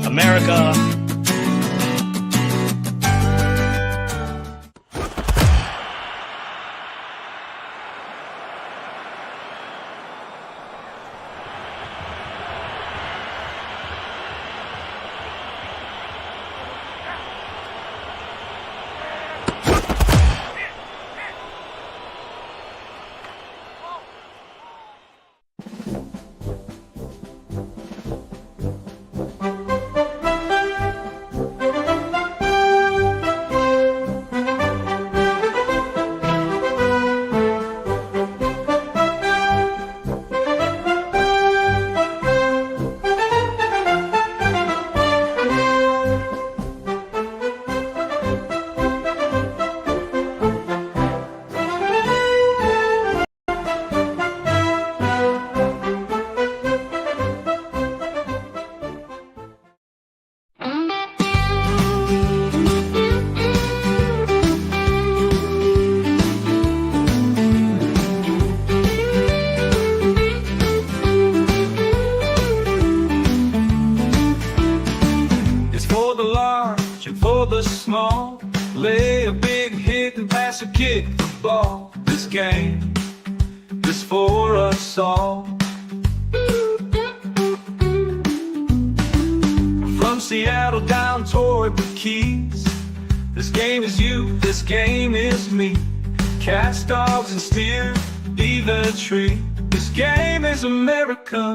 America.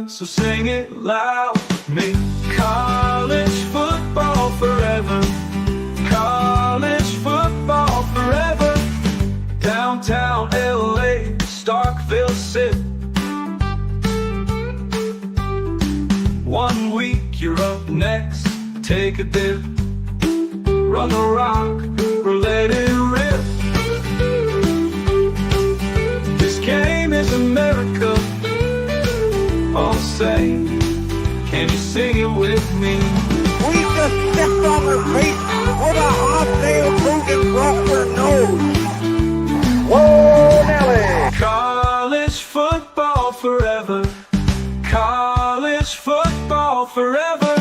So sing it loud with me. College football forever. College football forever. Downtown LA, Starkville City. 1 week you're up next. Take a dip. Run the rock or let it rip. This game is America. All say, can you sing it with me? We just stepped on her face with a hot nail moving across her nose. Whoa, Nelly! College football forever. College football forever.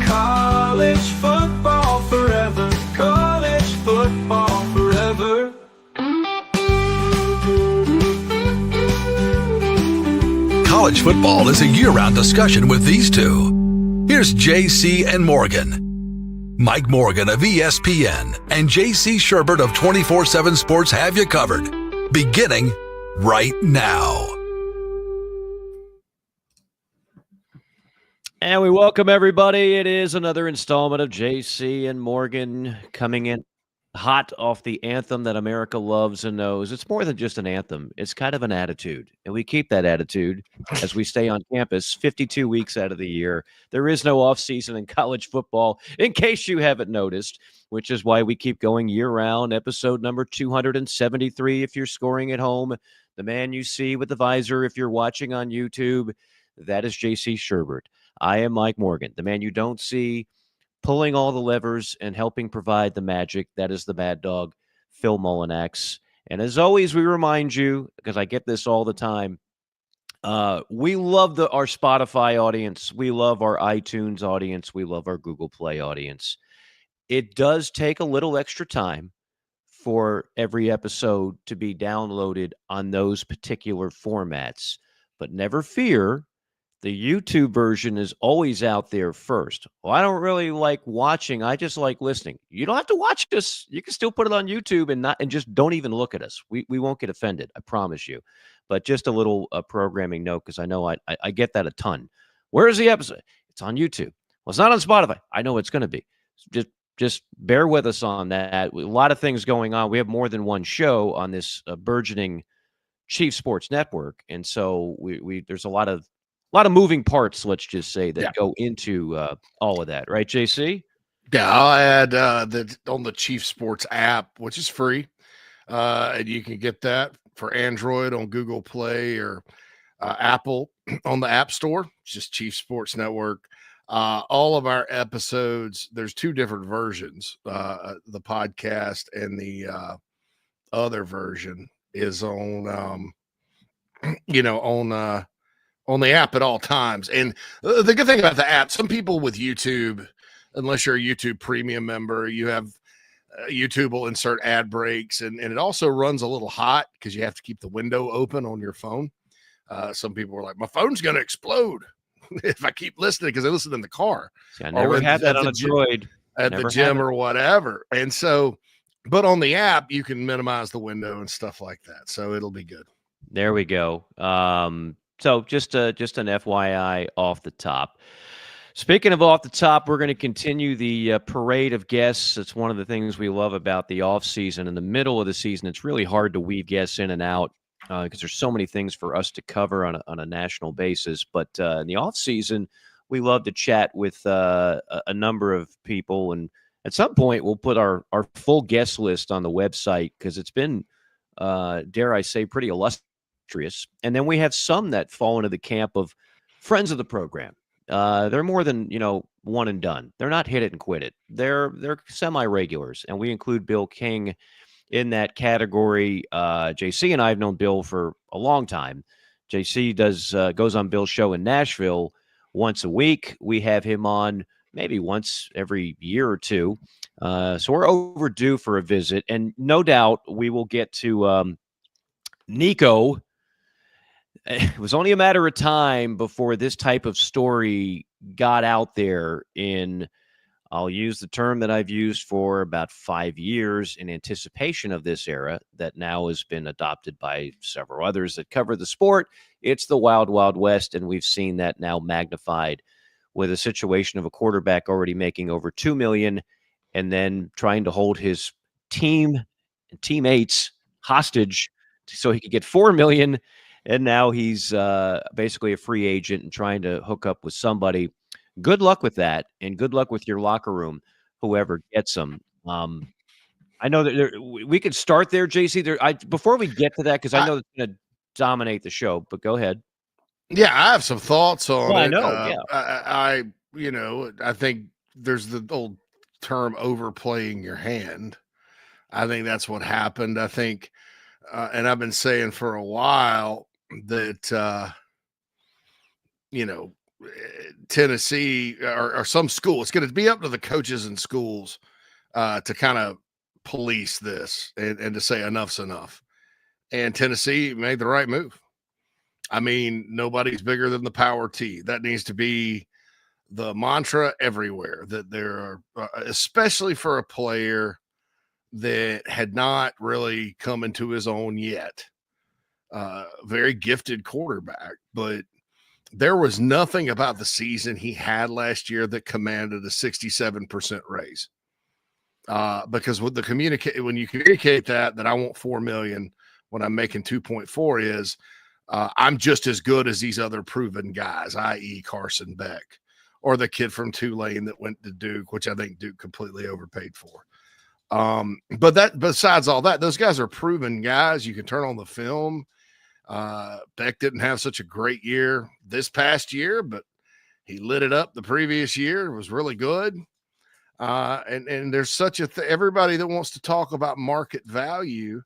College football forever. College football forever. College football is a year-round discussion with these two. Here's JC and Morgan. Mike Morgan of ESPN and JC Shurburtt of 24/7 Sports have you covered, beginning right now. And we welcome everybody. It is another installment of JC and Morgan coming in hot off the anthem that America loves and knows. It's more than just an anthem. It's kind of an attitude. And we keep that attitude as we stay on campus 52 weeks out of the year. There is no off season in college football, in case you haven't noticed, which is why we keep going year round. Episode number 273 if you're scoring at home. The man you see with the visor if you're watching on YouTube, that is JC Shurburtt. I am Mike Morgan, the man you don't see, pulling all the levers and helping provide the magic. That is the Mad Dog, Phil Mullinax. And as always, we remind you, because I get this all the time, we love our Spotify audience. We love our iTunes audience. We love our Google Play audience. It does take a little extra time for every episode to be downloaded on those particular formats. But never fear, the YouTube version is always out there first. Well, I don't really like watching. I just like listening. You don't have to watch us. You can still put it on YouTube and just don't even look at us. We won't get offended. I promise you. But just a little programming note, because I know I get that a ton. Where is the episode? It's on YouTube. Well, it's not on Spotify. I know it's going to be. Just bear with us on that. A lot of things going on. We have more than one show on this burgeoning Chief Sports Network, and so there's a lot of moving parts, let's just say, that go into all of that, right, JC? Yeah, I'll add that on the Chief Sports app, which is free, and you can get that for Android on Google Play or Apple. on the App Store. It's just Chief Sports Network. All of our episodes, there's 2 different versions. The podcast and the other version is on, on the app at all times. And the good thing about the app, some people with YouTube, unless you're a YouTube premium member, you have YouTube will insert ad breaks, and it also runs a little hot because you have to keep the window open on your phone. Some people were like, my phone's going to explode if I keep listening, because I listen in the car. See, I never had that on a Droid. At the gym or whatever. And so, but on the app, you can minimize the window and stuff like that. So it'll be good. There we go. So just an FYI off the top. Speaking of off the top, we're going to continue the parade of guests. It's one of the things we love about the off season. In the middle of the season, it's really hard to weave guests in and out because there's so many things for us to cover on a national basis. But in the off season, we love to chat with a number of people. And at some point, we'll put our full guest list on the website because it's been, dare I say, pretty illustrious. And then we have some that fall into the camp of friends of the program. They're more than, one and done. They're not hit it and quit it. They're semi-regulars, and we include Bill King in that category. JC and I have known Bill for a long time. JC goes on Bill's show in Nashville once a week. We have him on maybe once every year or two. So we're overdue for a visit, and no doubt we will get to Nico. It was only a matter of time before this type of story got out there in, I'll use the term that I've used for about 5 years in anticipation of this era that now has been adopted by several others that cover the sport. It's the Wild Wild West, and we've seen that now magnified with a situation of a quarterback already making over $2 million and then trying to hold his team and teammates hostage so he could get $4 million. And now he's basically a free agent and trying to hook up with somebody. Good luck with that, and good luck with your locker room, whoever gets him. I know that we could start there, JC. Before we get to that, because I know it's going to dominate the show, but go ahead. Yeah, I have some thoughts on it. I know, I think there's the old term overplaying your hand. I think that's what happened. I think, and I've been saying for a while that, Tennessee or some school, it's going to be up to the coaches and schools to kind of police this and to say enough's enough. And Tennessee made the right move. I mean, nobody's bigger than the power T. That needs to be the mantra everywhere, that there are, especially for a player that had not really come into his own yet. Very gifted quarterback, but there was nothing about the season he had last year that commanded a 67% raise. Because with when you communicate that I want $4 million when I'm making 2.4 is I'm just as good as these other proven guys, i.e. Carson Beck or the kid from Tulane that went to Duke, which I think Duke completely overpaid for. But that besides all that, those guys are proven guys. You can turn on the film. Beck didn't have such a great year this past year, but he lit it up the previous year. It was really good. And there's such everybody that wants to talk about market value.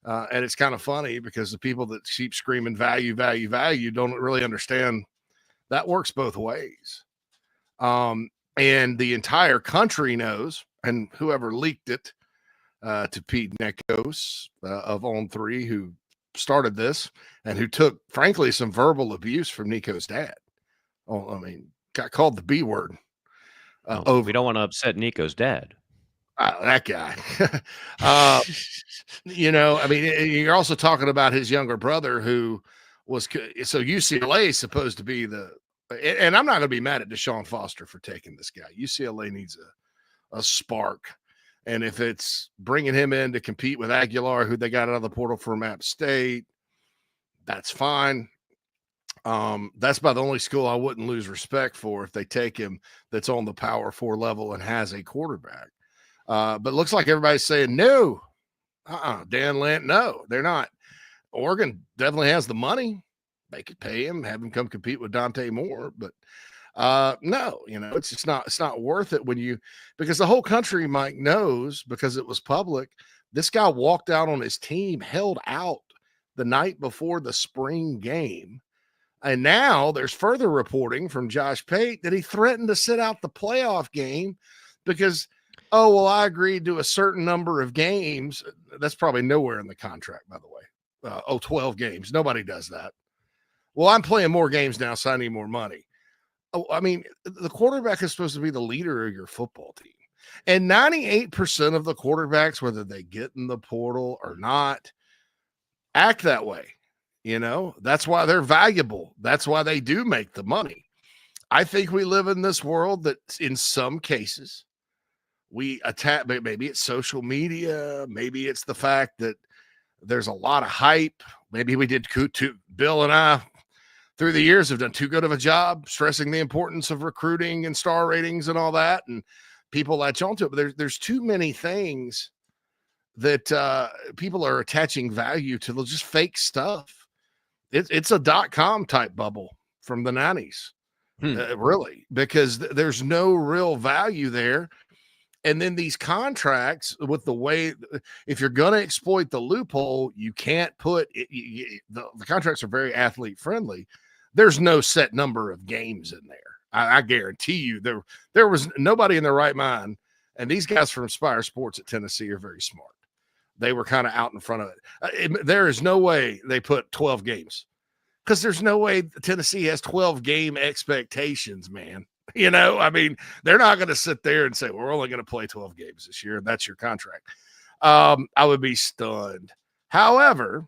And it's kind of funny because the people that keep screaming value don't really understand that works both ways. And the entire country knows, and whoever leaked it to Pete Nekos of On3, who started this and who took, frankly, some verbal abuse from Nico's dad. Oh, I mean, got called the B word. We don't want to upset Nico's dad. That guy. I mean, you're also talking about his younger brother who was, so UCLA is supposed to be and I'm not going to be mad at Deshaun Foster for taking this guy. UCLA needs a spark. And if it's bringing him in to compete with Aguilar, who they got out of the portal from App State, that's fine. That's about the only school I wouldn't lose respect for if they take him that's on the Power 4 level and has a quarterback. But it looks like everybody's saying no. Dan Lent, no, they're not. Oregon definitely has the money. They could pay him, have him come compete with Dante Moore, but no, it's just not worth it because the whole country, Mike, knows, because it was public. This guy walked out on his team, held out the night before the spring game. And now there's further reporting from Josh Pate that he threatened to sit out the playoff game because, I agreed to a certain number of games. That's probably nowhere in the contract, by the way. 12 games. Nobody does that. Well, I'm playing more games now, so I need more money. I mean, the quarterback is supposed to be the leader of your football team. And 98% of the quarterbacks, whether they get in the portal or not, act that way. That's why they're valuable. That's why they do make the money. I think we live in this world that in some cases we attack, maybe it's social media. Maybe it's the fact that there's a lot of hype. Maybe we did Bill and I through the years have done too good of a job stressing the importance of recruiting and star ratings and all that. And people latch onto it, but there's too many things that people are attaching value to just fake stuff. It's a .com type bubble from the 90s, really, because there's no real value there. And then these contracts with the way, if you're going to exploit the loophole, you can't put it, the contracts are very athlete friendly. There's no set number of games in there. I guarantee you there was nobody in their right mind. And these guys from Spire Sports at Tennessee are very smart. They were kind of out in front of it. There is no way they put 12 games, because there's no way Tennessee has 12 game expectations, man. I mean, they're not going to sit there and say, we're only going to play 12 games this year. That's your contract. I would be stunned. However,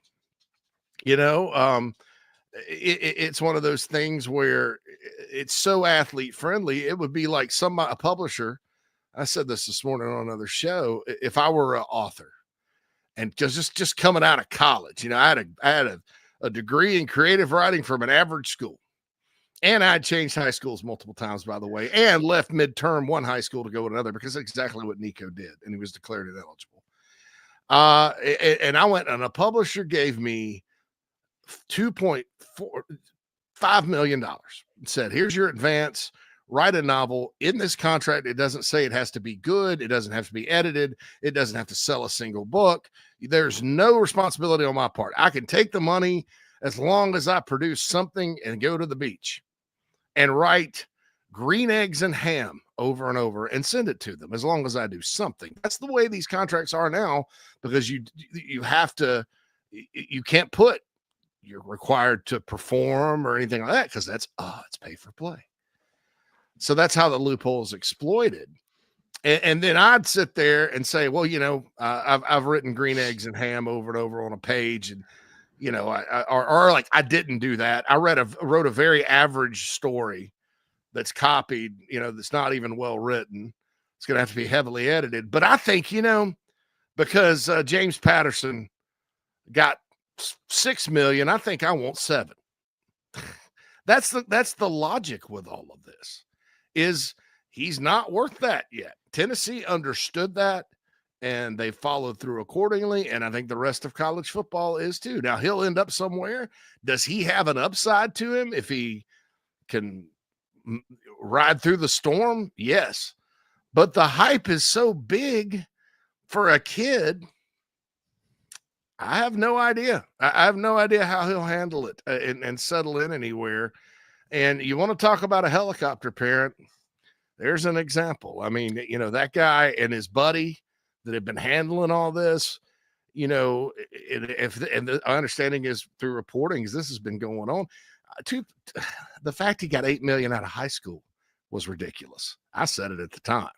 it's one of those things where it's so athlete friendly. It would be like a publisher. I said this morning on another show. If I were an author and just coming out of college, I had a degree in creative writing from an average school, and I'd changed high schools multiple times, by the way, and left midterm one high school to go to another, because that's exactly what Nico did. And he was declared ineligible. And I went, and a publisher gave me $2.5 million and said, here's your advance, write a novel. In this contract, it doesn't say it has to be good. It doesn't have to be edited. It doesn't have to sell a single book. There's no responsibility on my part. I can take the money as long as I produce something and go to the beach and write green eggs and ham over and over and send it to them, as long as I do something. That's the way these contracts are now, because you can't put you're required to perform or anything like that, because that's it's pay for play. So that's how the loophole is exploited. And then I'd sit there and say, well, I've written green eggs and ham over and over on a page, and I didn't do that. I wrote a very average story that's copied, that's not even well written. It's going to have to be heavily edited. But I think, because James Patterson got $6 million, I think I want $7 million. That's the logic with all of this, is he's not worth that yet. Tennessee understood that, and they followed through accordingly. And I think the rest of college football is too. Now he'll end up somewhere. Does he have an upside to him if he can ride through the storm? Yes. But the hype is so big for a kid. I have no idea. I have no idea how he'll handle it and settle in anywhere. And you want to talk about a helicopter parent? There's an example. I mean, that guy and his buddy that have been handling all this, and the understanding is through reportings, this has been going on. The fact he got $8 million out of high school was ridiculous. I said it at the time,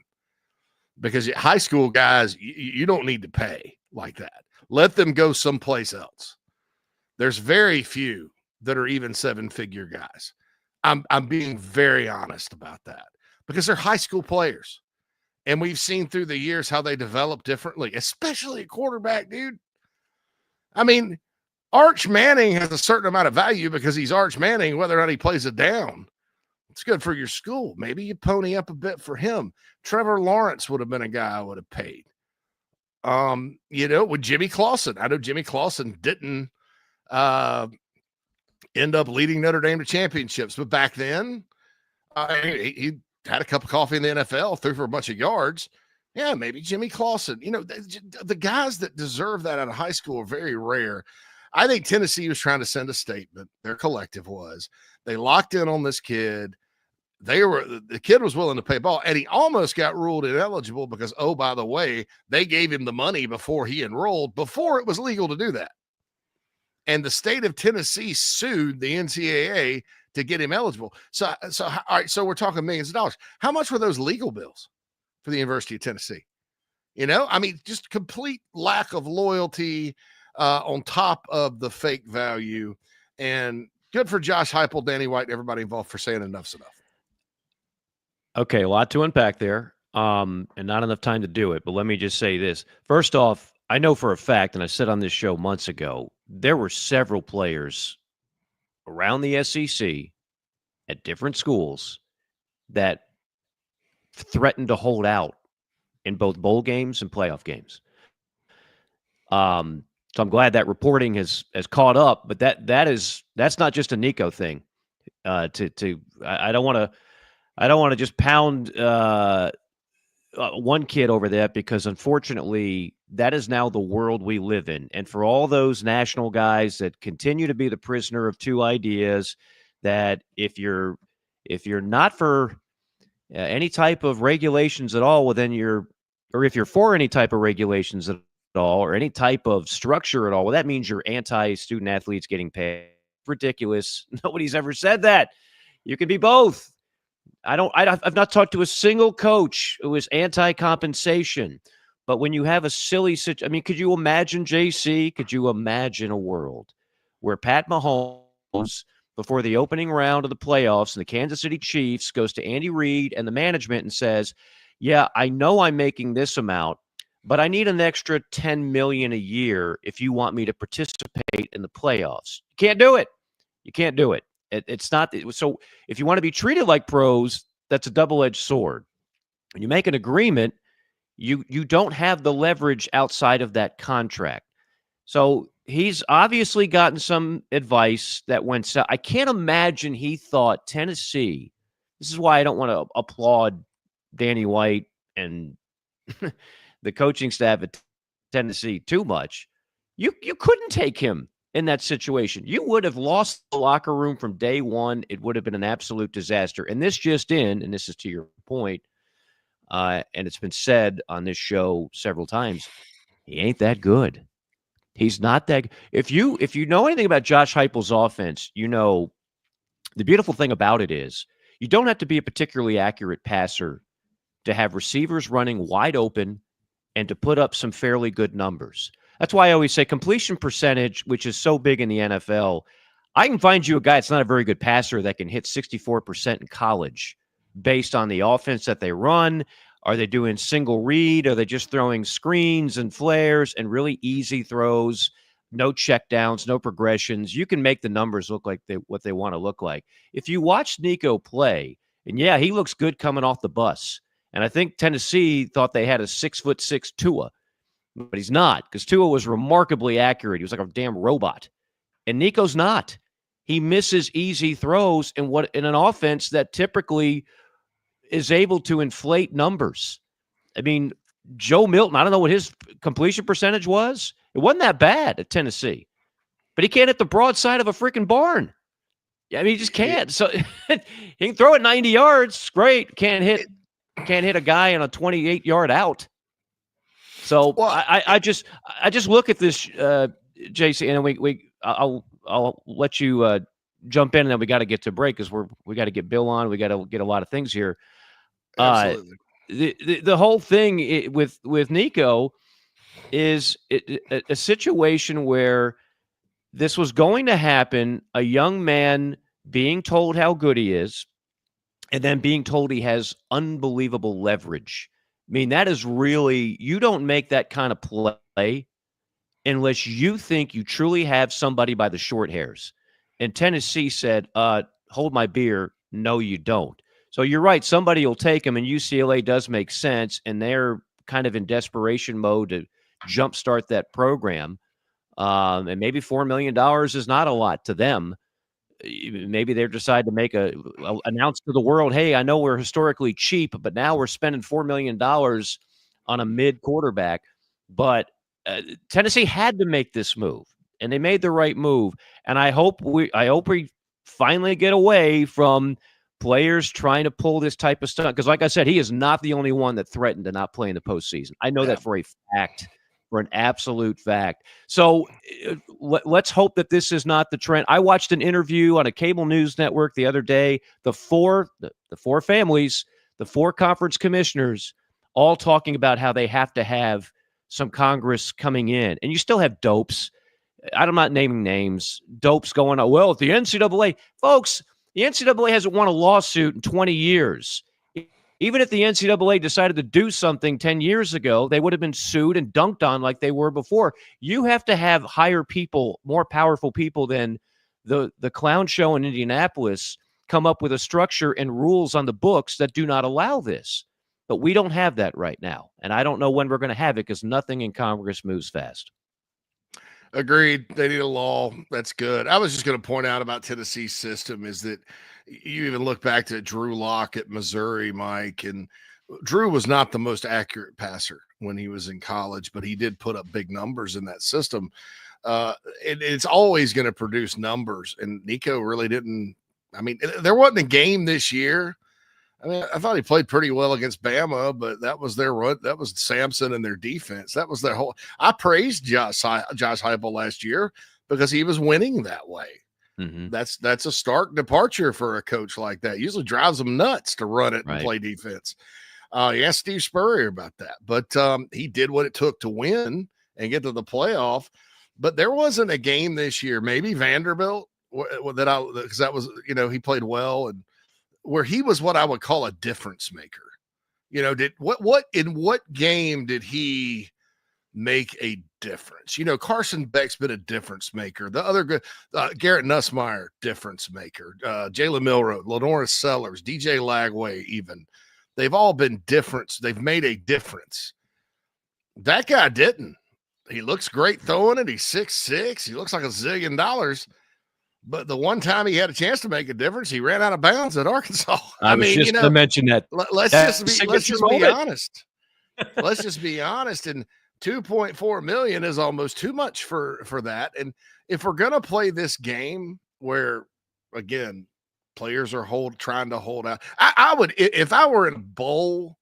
because high school guys, you don't need to pay like that. Let them go someplace else. There's very few that are even 7-figure guys. I'm being very honest about that, because they're high school players. And we've seen through the years how they develop differently, especially at quarterback, dude. I mean, Arch Manning has a certain amount of value because he's Arch Manning, whether or not he plays it down. It's good for your school. Maybe you pony up a bit for him. Trevor Lawrence would have been a guy I would have paid. With Jimmy Clausen. I know Jimmy Clausen didn't end up leading Notre Dame to championships. But back then, he had a cup of coffee in the NFL, threw for a bunch of yards. Yeah, maybe Jimmy Clausen. You know, the guys that deserve that out of high school are very rare. I think Tennessee was trying to send a statement. Their collective was. They locked in on this kid. The kid was willing to pay ball, and he almost got ruled ineligible because, oh, by the way, they gave him the money before he enrolled, before it was legal to do that. And the state of Tennessee sued the NCAA to get him eligible. So all right, so we're talking millions of dollars. How much were those legal bills for the University of Tennessee? You know, I mean, just complete lack of loyalty on top of the fake value. And good for Josh Heupel, Danny White, and everybody involved for saying enough's enough. Okay, a lot to unpack there, and not enough time to do it. But let me just say this. First off, I know for a fact, and I said on this show months ago, there were several players around the SEC at different schools that threatened to hold out in both bowl games and playoff games. So I'm glad that reporting has caught up, but that's not just a Nico thing. I don't want to just pound one kid over that, because unfortunately that is now the world we live in. And for all those national guys that continue to be the prisoner of two ideas, that if you're not for any type of regulations at all, well, then or if you're for any type of regulations at all, or any type of structure at all, well, that means you're anti-student athletes getting paid. Ridiculous. Nobody's ever said that. You can be both. I've not talked to a single coach who is anti-compensation. But when you have a silly situation, I mean, could you imagine, JC? Could you imagine a world where Pat Mahomes, before the opening round of the playoffs, and the Kansas City Chiefs goes to Andy Reid and the management and says, yeah, I know I'm making this amount, but I need an extra $10 million a year if you want me to participate in the playoffs. You can't do it. You can't do it. It's not. So if you want to be treated like pros, that's a double-edged sword. When you make an agreement, you don't have the leverage outside of that contract. So he's obviously gotten some advice that went south. I can't imagine he thought Tennessee. This is why I don't want to applaud Danny White and the coaching staff at Tennessee too much. You couldn't take him in that situation. You would have lost the locker room from day one. It would have been an absolute disaster. And this just in, and this is to your point, and it's been said on this show several times, he ain't that good. He's not that. If you know anything about Josh Heupel's offense, you know the beautiful thing about it is you don't have to be a particularly accurate passer to have receivers running wide open and to put up some fairly good numbers. That's why I always say completion percentage, which is so big in the NFL. I can find you a guy that's not a very good passer that can hit 64% in college based on the offense that they run. Are they doing single read? Are they just throwing screens and flares and really easy throws? No checkdowns, no progressions. You can make the numbers look like what they want to look like. If you watch Nico play, and yeah, he looks good coming off the bus. And I think Tennessee thought they had a 6'6" Tua. But he's not, because Tua was remarkably accurate. He was like a damn robot. And Nico's not. He misses easy throws in an offense that typically is able to inflate numbers. I mean, Joe Milton, I don't know what his completion percentage was. It wasn't that bad at Tennessee. But he can't hit the broadside of a freaking barn. I mean, he just can't. So he can throw it 90 yards. Great. Can't hit a guy on a 28-yard out. So well, I just look at this, JC, and I'll let you jump in, and then we got to get to break because we got to get Bill on. We got to get a lot of things here. Absolutely. The whole thing with Nico is a situation where this was going to happen. A young man being told how good he is, and then being told he has unbelievable leverage. I mean, that is really, you don't make that kind of play unless you think you truly have somebody by the short hairs. And Tennessee said, hold my beer. No, you don't. So you're right. Somebody will take him, and UCLA does make sense. And they're kind of in desperation mode to jumpstart that program. And maybe $4 million is not a lot to them. maybe they're deciding to make announce to the world, hey, I know we're historically cheap, but now we're spending $4 million on a mid quarterback. But Tennessee had to make this move, and they made the right move. And I hope we finally get away from players trying to pull this type of stuff. Because like I said, he is not the only one that threatened to not play in the postseason. I know that for a fact, for an absolute fact. So let's hope that this is not the trend. I watched an interview on a cable news network the other day. The four families, the 4 conference commissioners, all talking about how they have to have some Congress coming in. And you still have dopes. I'm not naming names. Dopes going on. Well, at the NCAA, folks, the NCAA hasn't won a lawsuit in 20 years. Even if the NCAA decided to do something 10 years ago, they would have been sued and dunked on like they were before. You have to have higher people, more powerful people than the clown show in Indianapolis come up with a structure and rules on the books that do not allow this. But we don't have that right now. And I don't know when we're going to have it because nothing in Congress moves fast. Agreed. They need a law. That's good. I was just going to point out about Tennessee's system is that you even look back to Drew Lock at Missouri, Mike, and Drew was not the most accurate passer when he was in college, but he did put up big numbers in that system. It's always going to produce numbers, and Nico really didn't. I mean, there wasn't a game this year. I mean, I thought he played pretty well against Bama, but that was their run. That was Samson and their defense. That was their whole. I praised Josh Heupel last year because he was winning that way. Mm-hmm. That's a stark departure for a coach like that. Usually drives them nuts to run it and play defense. You asked Steve Spurrier about that, but he did what it took to win and get to the playoff. But there wasn't a game this year. Maybe Vanderbilt because that was he played well and. Where he was what I would call a difference maker. In what game did he make a difference? Carson Beck's been a difference maker. The other good Garrett Nussmeier, difference maker. Jalen Milroe, Lenoris Sellers, DJ Lagway, even. They've all been difference. They've made a difference. That guy didn't. He looks great throwing it. He's 6'6". He looks like $1 zillion. But the one time he had a chance to make a difference, he ran out of bounds at Arkansas. I mean, just to mention that. Let's just be honest. Let's just be honest. And $2.4 million is almost too much for that. And if we're gonna play this game where, again, players are trying to hold out, I would, if I were in a bowl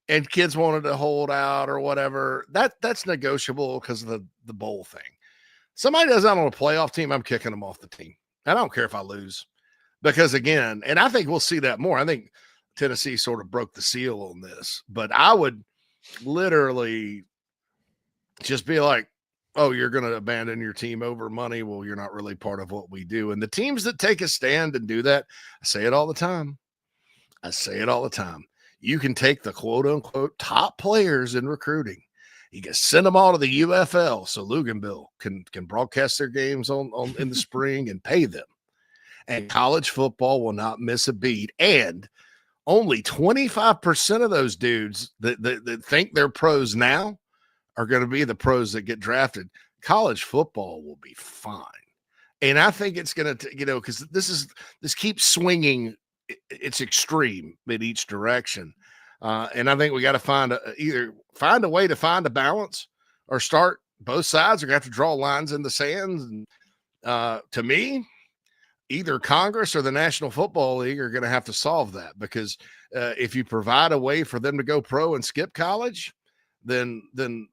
and kids wanted to hold out or whatever, that's negotiable because of the bowl thing. Somebody does that on a playoff team, I'm kicking them off the team. I don't care if I lose. Because, again, and I think we'll see that more. I think Tennessee sort of broke the seal on this. But I would literally just be like, oh, you're going to abandon your team over money? Well, you're not really part of what we do. And the teams that take a stand and do that, I say it all the time. You can take the quote-unquote top players in recruiting. You can send them all to the UFL so Luganville can broadcast their games on in the spring and pay them. And college football will not miss a beat. And only 25% of those dudes that think they're pros now are going to be the pros that get drafted. College football will be fine. And I think it's going to, because this keeps swinging. It's extreme in each direction. And I think we got to either find a way to find a balance or start both sides are going to have to draw lines in the sands. And to me, either Congress or the National Football League are going to have to solve that because if you provide a way for them to go pro and skip college, then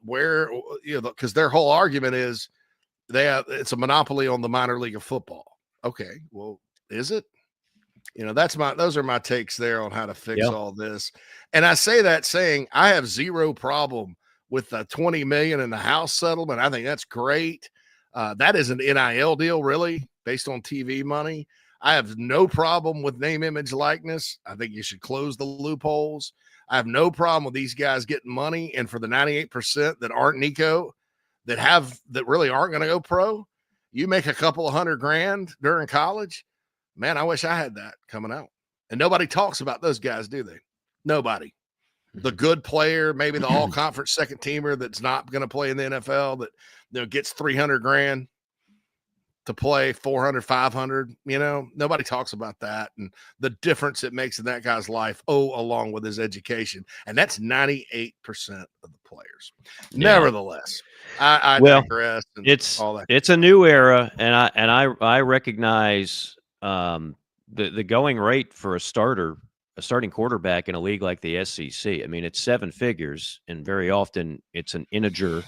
where, because their whole argument is it's a monopoly on the minor league of football. Okay, well, is it? Those are my takes there on how to fix all this. And I say that saying I have zero problem with the $20 million in the House settlement. I think that's great. That is an NIL deal, really, based on TV money. I have no problem with name, image, likeness. I think you should close the loopholes. I have no problem with these guys getting money. And for the 98% that aren't Nico, that really aren't going to go pro, you make a couple of $100,000 during college. Man, I wish I had that coming out. And nobody talks about those guys, do they? Nobody. The good player, maybe the all-conference second teamer that's not going to play in the NFL that gets $300,000. to play 400, 500. Nobody talks about that and the difference it makes in that guy's life. Along with his education, and that's 98% of the players. Yeah. Nevertheless, I digress. And it's a new era, and I recognize the going rate for a starting quarterback in a league like the SEC. I mean, it's 7 figures, and very often it's an integer. I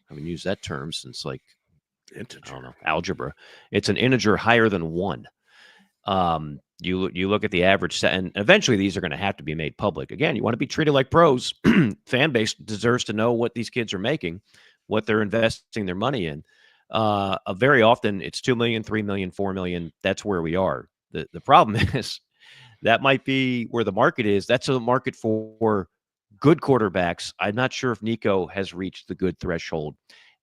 haven't used that term since integer. I don't know, algebra. It's an integer higher than 1. You look at the average set, and eventually these are going to have to be made public. Again, you want to be treated like pros. Fan base deserves to know what these kids are making, what they're investing their money in. Very often it's 2 million, 3 million, 4 million. That's where we are. The problem is that might be where the market is. That's a market for good quarterbacks. I'm not sure if Nico has reached the good threshold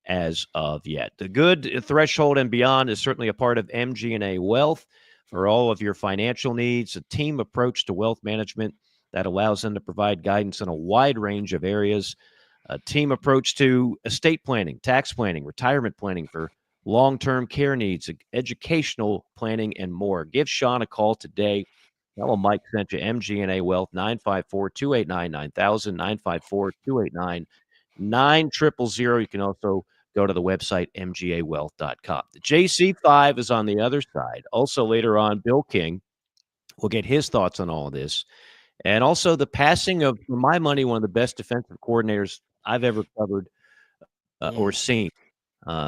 as of yet. The good threshold and beyond is certainly a part of MG&A Wealth for all of your financial needs, a team approach to wealth management that allows them to provide guidance in a wide range of areas, a team approach to estate planning, tax planning, retirement planning for long-term care needs, educational planning, and more. Give Sean a call today. Tell him Mike sent you. MG&A Wealth, 954-289-9000, 954-289-9000. You can also go to the website, mgawealth.com. The JC5 is on the other side. Also later on, Bill King will get his thoughts on all of this. And also the passing of, for my money, one of the best defensive coordinators I've ever covered or seen.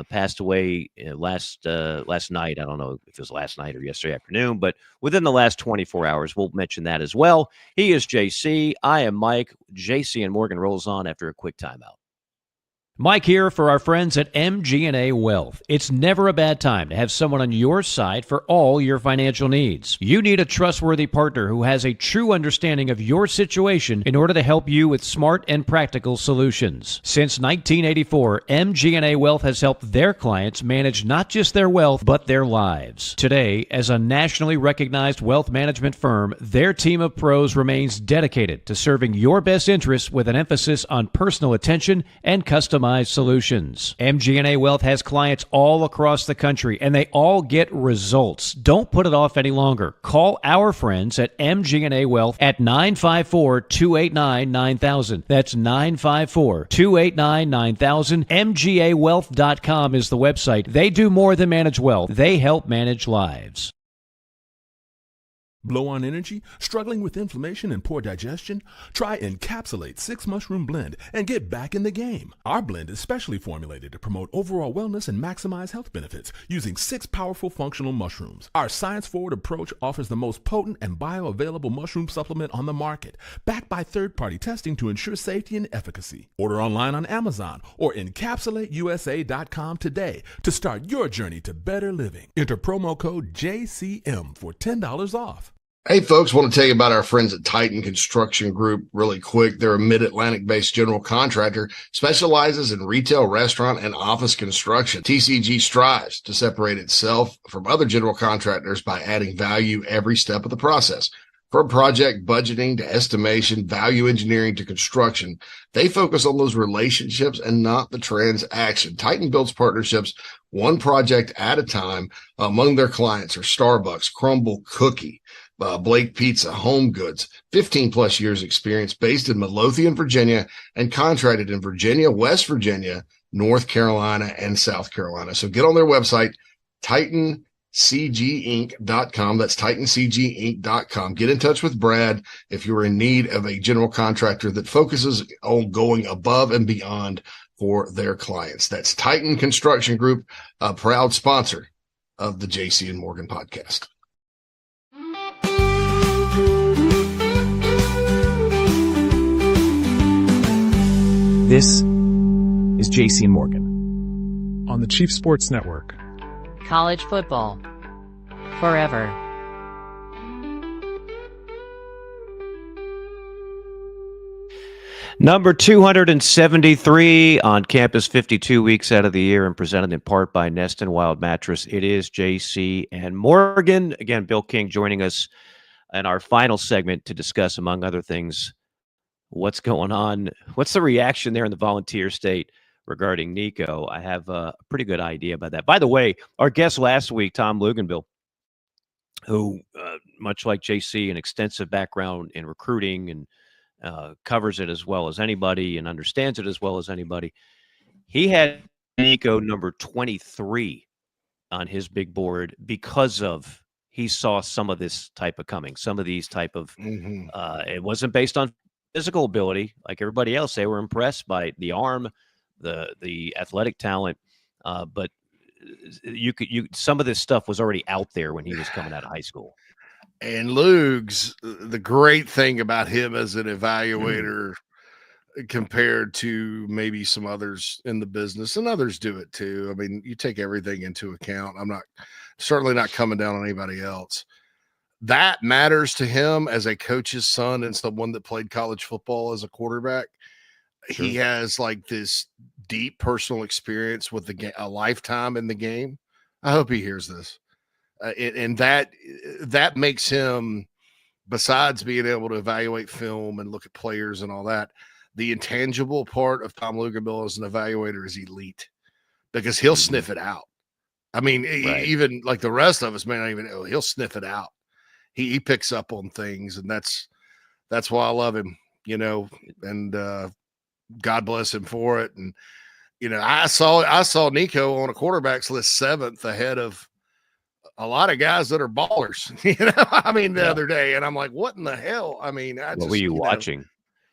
Passed away last night. I don't know if it was last night or yesterday afternoon, but within the last 24 hours, we'll mention that as well. He is JC. I am Mike. JC and Morgan rolls on after a quick timeout. Mike here for our friends at MG&A Wealth. It's never a bad time to have someone on your side for all your financial needs. You need a trustworthy partner who has a true understanding of your situation in order to help you with smart and practical solutions. Since 1984, MG&A Wealth has helped their clients manage not just their wealth, but their lives. Today, as a nationally recognized wealth management firm, their team of pros remains dedicated to serving your best interests with an emphasis on personal attention and customized solutions. MG&A Wealth has clients all across the country, and they all get results. Don't put it off any longer. Call our friends at MG&A Wealth at 954-289-9000. That's 954-289-9000. MGAwealth.com is the website. They do more than manage wealth. They help manage lives. Low on energy? Struggling with inflammation and poor digestion? Try Encapsulate 6 Mushroom Blend and get back in the game. Our blend is specially formulated to promote overall wellness and maximize health benefits using 6 powerful functional mushrooms. Our science-forward approach offers the most potent and bioavailable mushroom supplement on the market, backed by third-party testing to ensure safety and efficacy. Order online on Amazon or encapsulateusa.com today to start your journey to better living. Enter promo code JCM for $10 off. Hey, folks, want to tell you about our friends at Titan Construction Group really quick. They're a Mid-Atlantic-based general contractor, specializes in retail, restaurant, and office construction. TCG strives to separate itself from other general contractors by adding value every step of the process. From project budgeting to estimation, value engineering to construction, they focus on those relationships and not the transaction. Titan builds partnerships one project at a time. Among their clients are Starbucks, Crumble Cookie, Blake Pizza, Home Goods, 15 plus years experience, based in Midlothian, Virginia, and contracted in Virginia, West Virginia, North Carolina, and South Carolina. So get on their website, TitanCGinc.com. That's TitanCGinc.com. Get in touch with Brad if you're in need of a general contractor that focuses on going above and beyond for their clients. That's Titan Construction Group, a proud sponsor of the JC and Morgan podcast. This is JC and Morgan on the Chief Sports Network. College football forever. Number 273 on campus, 52 weeks out of the year, and presented in part by Nest and Wild Mattress. It is JC and Morgan. Again, Bill King joining us in our final segment to discuss, among other things, what's going on. What's the reaction there in the Volunteer State regarding Nico, I have a pretty good idea about that. By the way, our guest last week, Tom Luganville, who, much like JC, an extensive background in recruiting and covers it as well as anybody and understands it as well as anybody. He had Nico number 23 on his big board because of he saw some of this type of coming, some of these type of it wasn't based on physical ability like everybody else. They were impressed by the arm, the athletic talent, but some of this stuff was already out there when he was coming out of high school. And Lugs, the great thing about him as an evaluator compared to maybe some others in the business, and others do it too. I mean, you take everything into account. I'm certainly not coming down on anybody else. That matters to him as a coach's son and someone that played college football as a quarterback. Sure. He has like this deep personal experience with the game, a lifetime in the game. I hope he hears this. And that makes him, besides being able to evaluate film and look at players and all that, the intangible part of Tom Luganville as an evaluator is elite because he'll sniff it out. I mean, even like the rest of us may not even know. He'll sniff it out. He picks up on things, and that's why I love him, and God bless him for it. And, I saw Nico on a quarterback's list 7th ahead of a lot of guys that are ballers, the other day. And I'm like, what in the hell? I mean, what were you watching?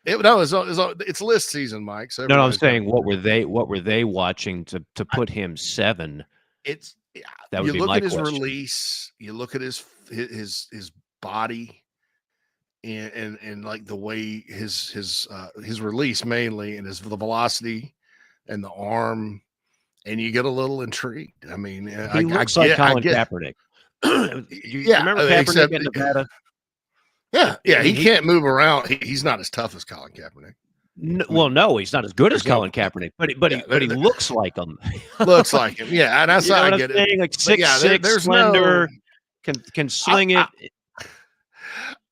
It's list season, Mike. So no, I'm saying what were they watching to put him 7? That would you be look my at his question. release, you look at his body and like the way his release mainly, and the velocity and the arm, and you get a little intrigued. I mean, he looks like Colin Kaepernick. You remember Kaepernick in Nevada? Yeah, he can't move around. He's not as tough as Colin Kaepernick. No, he's not as good as Colin Kaepernick, but he looks like him. Looks like him, yeah. And that's how I get it. Like 6'6", slender, can sling it.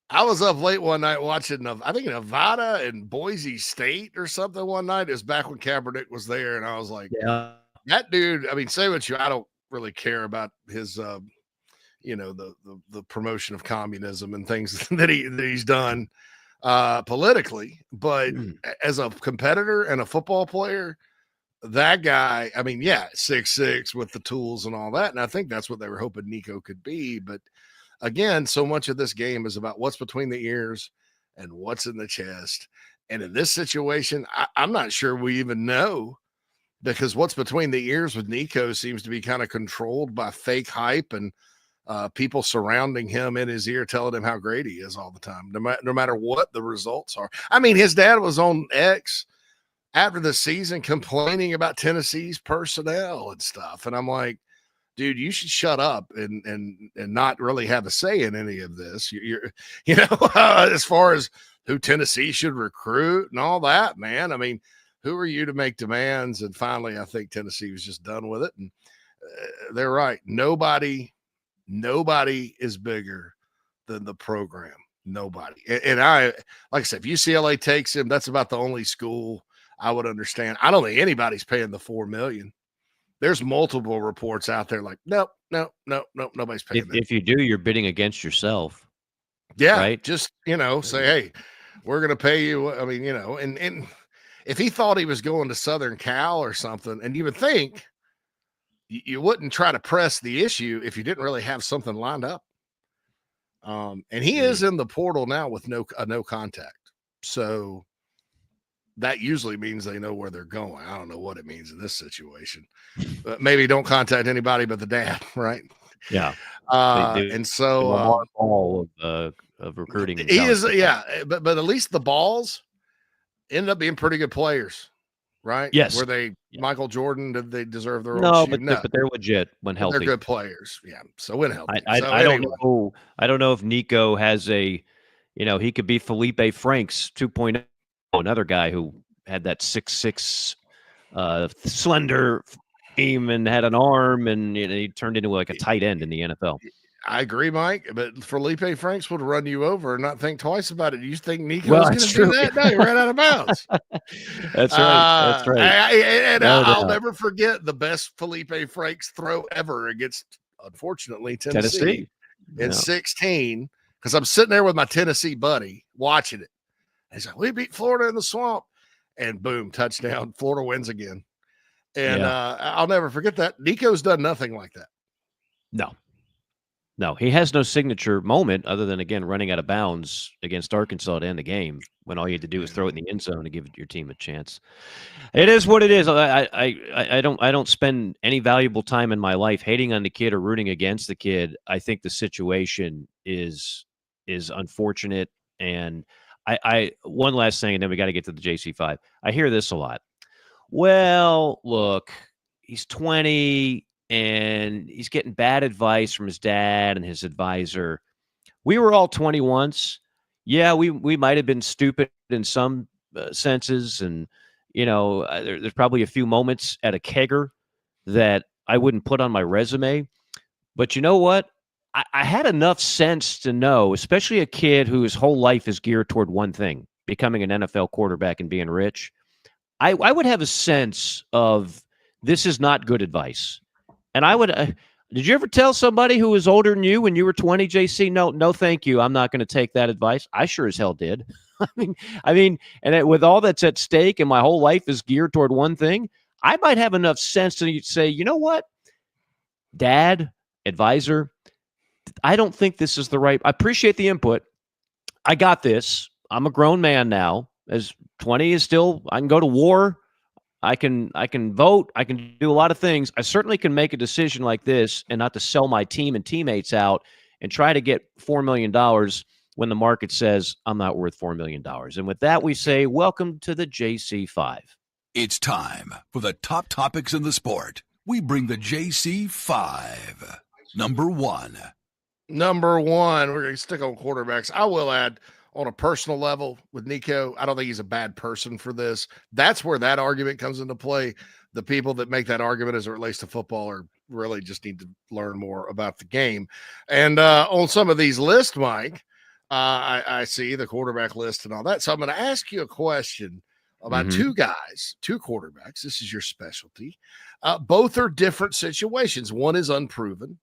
I was up late one night watching, I think, Nevada and Boise State or something one night. It was back when Kaepernick was there, and I was like, that dude, I mean, say what I don't really care about his, the promotion of communism and things that he's done politically. But as a competitor and a football player, that guy, I mean, 6'6" with the tools and all that. And I think that's what they were hoping Nico could be. But again, so much of this game is about what's between the ears and what's in the chest. And in this situation, I'm not sure we even know, because what's between the ears with Nico seems to be kind of controlled by fake hype and people surrounding him in his ear telling him how great he is all the time, no matter what the results are. I mean, his dad was on X after the season complaining about Tennessee's personnel and stuff. And I'm like, dude, you should shut up and not really have a say in any of this. You're as far as who Tennessee should recruit and all that, man. I mean, who are you to make demands? And finally, I think Tennessee was just done with it. And they're right. Nobody is bigger than the program. Nobody. And I, like I said, if UCLA takes him, that's about the only school I would understand. I don't think anybody's paying the $4 million. There's multiple reports out there like, nope, nobody's paying that. If you do, you're bidding against yourself. Yeah. Right? Just, say, hey, we're going to pay you. I mean, and if he thought he was going to Southern Cal or something, and you would think you wouldn't try to press the issue if you didn't really have something lined up. And he is in the portal now with no contact. So that usually means they know where they're going. I don't know what it means in this situation, but maybe don't contact anybody but the dad, right? Yeah. And so all of recruiting. He is, but at least the balls ended up being pretty good players, right? Yes. Were they Michael Jordan? Did they deserve their own? No, but they're legit when healthy. They're good players. Yeah. So when healthy. I don't know. I don't know if Nico has he could be Felipe Franks 2.0. Another guy who had that 6'6", slender frame and had an arm, and he turned into like a tight end in the NFL. I agree, Mike. But Felipe Franks would run you over and not think twice about it. You think Well, Nico's going that's to do true. that? No, he ran out of bounds. That's right. That's right. No I'll doubt. never forget the best Felipe Franks throw ever against, unfortunately, Tennessee Tennessee. in Yeah. 16. Because I'm sitting there with my Tennessee buddy watching it. He's like, "We beat Florida in the swamp," and boom, touchdown. Florida wins again. And I'll never forget that. Nico's done nothing like that. No, he has no signature moment other than, again, running out of bounds against Arkansas to end the game when all you had to do was throw it in the end zone to give your team a chance. It is what it is. I don't spend any valuable time in my life hating on the kid or rooting against the kid. I think the situation is unfortunate. And I one last thing, and then we got to get to the JC5. I hear this a lot. Well, look, he's 20 and he's getting bad advice from his dad and his advisor. We were all 20 once. Yeah, we might have been stupid in some senses, and there's probably a few moments at a kegger that I wouldn't put on my resume. But you know what? I had enough sense to know, especially a kid whose whole life is geared toward one thing, becoming an NFL quarterback and being rich. I would have a sense of this is not good advice. And I would, did you ever tell somebody who was older than you when you were 20, JC? No, thank you. I'm not going to take that advice. I sure as hell did. I mean, and with all that's at stake and my whole life is geared toward one thing, I might have enough sense to say, you know what, dad, advisor, I don't think this is the right. I appreciate the input. I got this. I'm a grown man now. As 20 is still, I can go to war. I can vote. I can do a lot of things. I certainly can make a decision like this and not to sell my team and teammates out and try to get $4 million when the market says I'm not worth $4 million. And with that, we say, welcome to the JC5. It's time for the top topics in the sport. We bring the JC5. Number one, we're going to stick on quarterbacks. I will add, on a personal level with Nico, I don't think he's a bad person for this. That's where that argument comes into play. The people that make that argument as it relates to football are really just need to learn more about the game. And on some of these lists, Mike, I see the quarterback list and all that. So I'm going to ask you a question about two quarterbacks. This is your specialty. Both are different situations. One is unproven.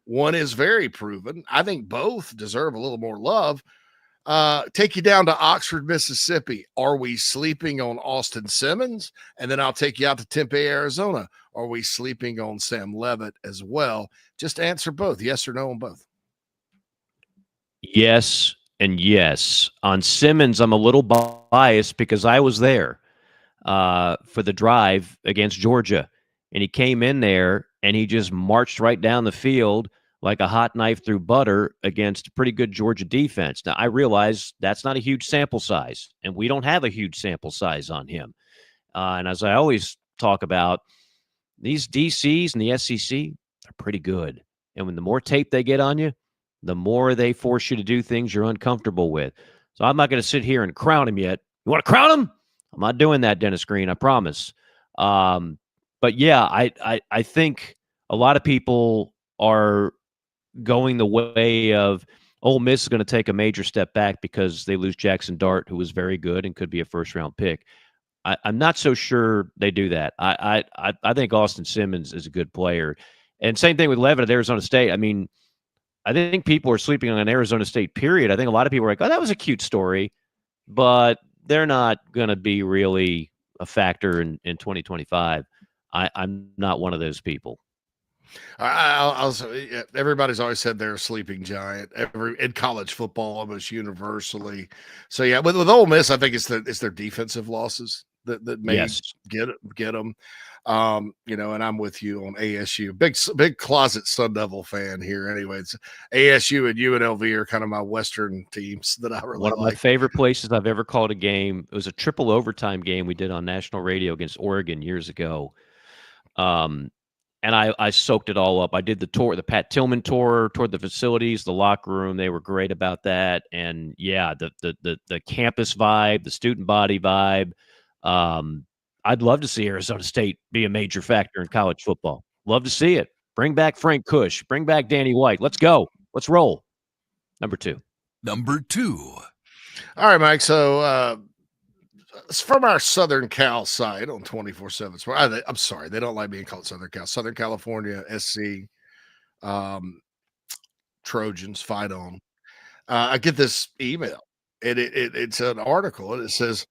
One is very proven. I think both deserve a little more love. Take you down to Oxford, Mississippi. Are we sleeping on Austin Simmons? And then I'll take you out to Tempe, Arizona. Are we sleeping on Sam Levitt as well? Just answer both. Yes or no on both. Yes and yes. On Simmons, I'm a little biased because I was there for the drive against Georgia. And he came in there and he just marched right down the field like a hot knife through butter against a pretty good Georgia defense. Now, I realize that's not a huge sample size, and we don't have a huge sample size on him. And as I always talk about, these DCs and the SEC are pretty good. And when the more tape they get on you, the more they force you to do things you're uncomfortable with. So I'm not going to sit here and crown him yet. You want to crown him? I'm not doing that, Dennis Green, I promise. But yeah, I think a lot of people are going the way of Ole Miss is going to take a major step back because they lose Jackson Dart, who was very good and could be a first-round pick. I'm not so sure they do that. I think Austin Simmons is a good player. And same thing with Levitt at Arizona State. I mean, I think people are sleeping on Arizona State, period. I think a lot of people are like, oh, that was a cute story. But they're not going to be really a factor in 2025. I'm not one of those people. Everybody's always said they're a sleeping giant in college football almost universally. So yeah, with Ole Miss, I think it's their defensive losses that may get them. And I'm with you on ASU. Big closet Sun Devil fan here. Anyway, it's ASU and UNLV are kind of my Western teams that I really like. One of my favorite places I've ever called a game. It was a triple overtime game we did on national radio against Oregon years ago. And I soaked it all up. I did the tour, the Pat Tillman tour, toured the facilities, the locker room. They were great about that. And yeah, the campus vibe, the student body vibe. I'd love to see Arizona State be a major factor in college football. Love to see it. Bring back Frank Kush. Bring back Danny White. Let's go. Let's roll. Number 2. Number 2. All right, Mike. So it's from our Southern Cal site on 24/7 Sports. I'm sorry, they don't like being called Southern Cal. Southern California SC Trojans, fight on. I get this email, and it's an article, and it says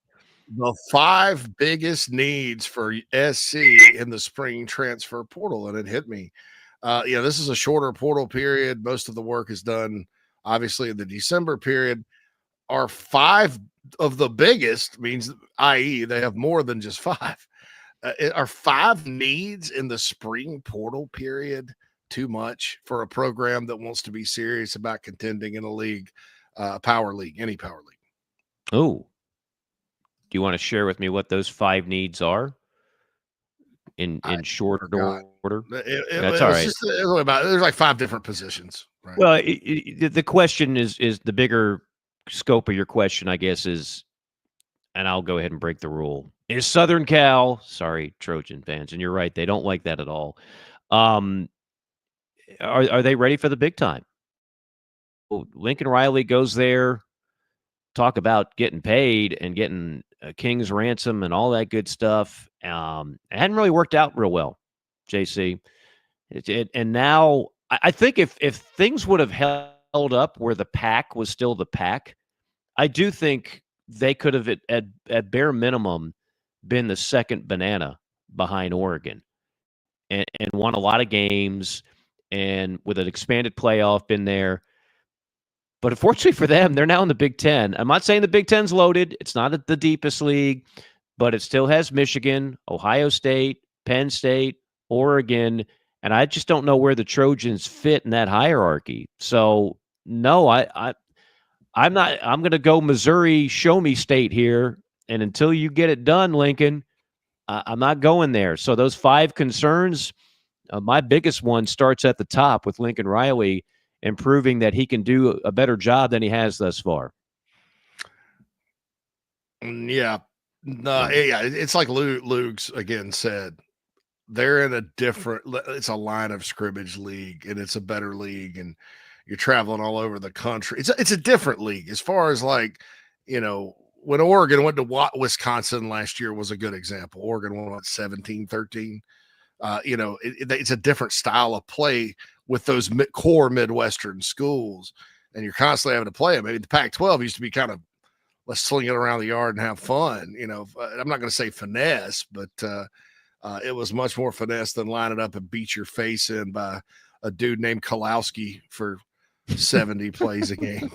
the 5 biggest needs for SC in the spring transfer portal, and it hit me. This is a shorter portal period. Most of the work is done, obviously, in the December period. Are 5 of the biggest, means, i.e., they have more than just 5. Are 5 needs in the spring portal period too much for a program that wants to be serious about contending in a league, power league, any power league? Oh, do you want to share with me what those 5 needs are in short order? That's all right. There's like 5 different positions. Right? Well, the question is the bigger scope of your question, I guess, is, and I'll go ahead and break the rule. Is Southern Cal, sorry, Trojan fans, and you're right, they don't like that at all. Are they ready for the big time? Well, Lincoln Riley goes there, talk about getting paid and getting a king's ransom and all that good stuff. It hadn't really worked out real well, JC. And now I think if things would have held up where the pack was still the pack, I do think they could have at bare minimum been the second banana behind Oregon and won a lot of games and with an expanded playoff been there. But unfortunately for them, they're now in the Big Ten. I'm not saying the Big Ten's loaded. It's not the deepest league, but it still has Michigan, Ohio State, Penn State, Oregon, and I just don't know where the Trojans fit in that hierarchy. So, no, I'm not. I'm going to go Missouri, show me state here, and until you get it done, Lincoln, I'm not going there. So those 5 concerns, my biggest one starts at the top with Lincoln Riley and proving that he can do a better job than he has thus far. Yeah. No, yeah. It's like Luke's again said, they're in a different, it's a line of scrimmage league, and it's a better league, and you're traveling all over the country. It's a different league as far as like, when Oregon went to Wisconsin last year was a good example. Oregon won 17-13. It's a different style of play with those core Midwestern schools, and you're constantly having to play them. Maybe the Pac-12 used to be kind of, let's sling it around the yard and have fun. I'm not going to say finesse, but it was much more finesse than line it up and beat your face in by a dude named Kolowski for 70 plays a game.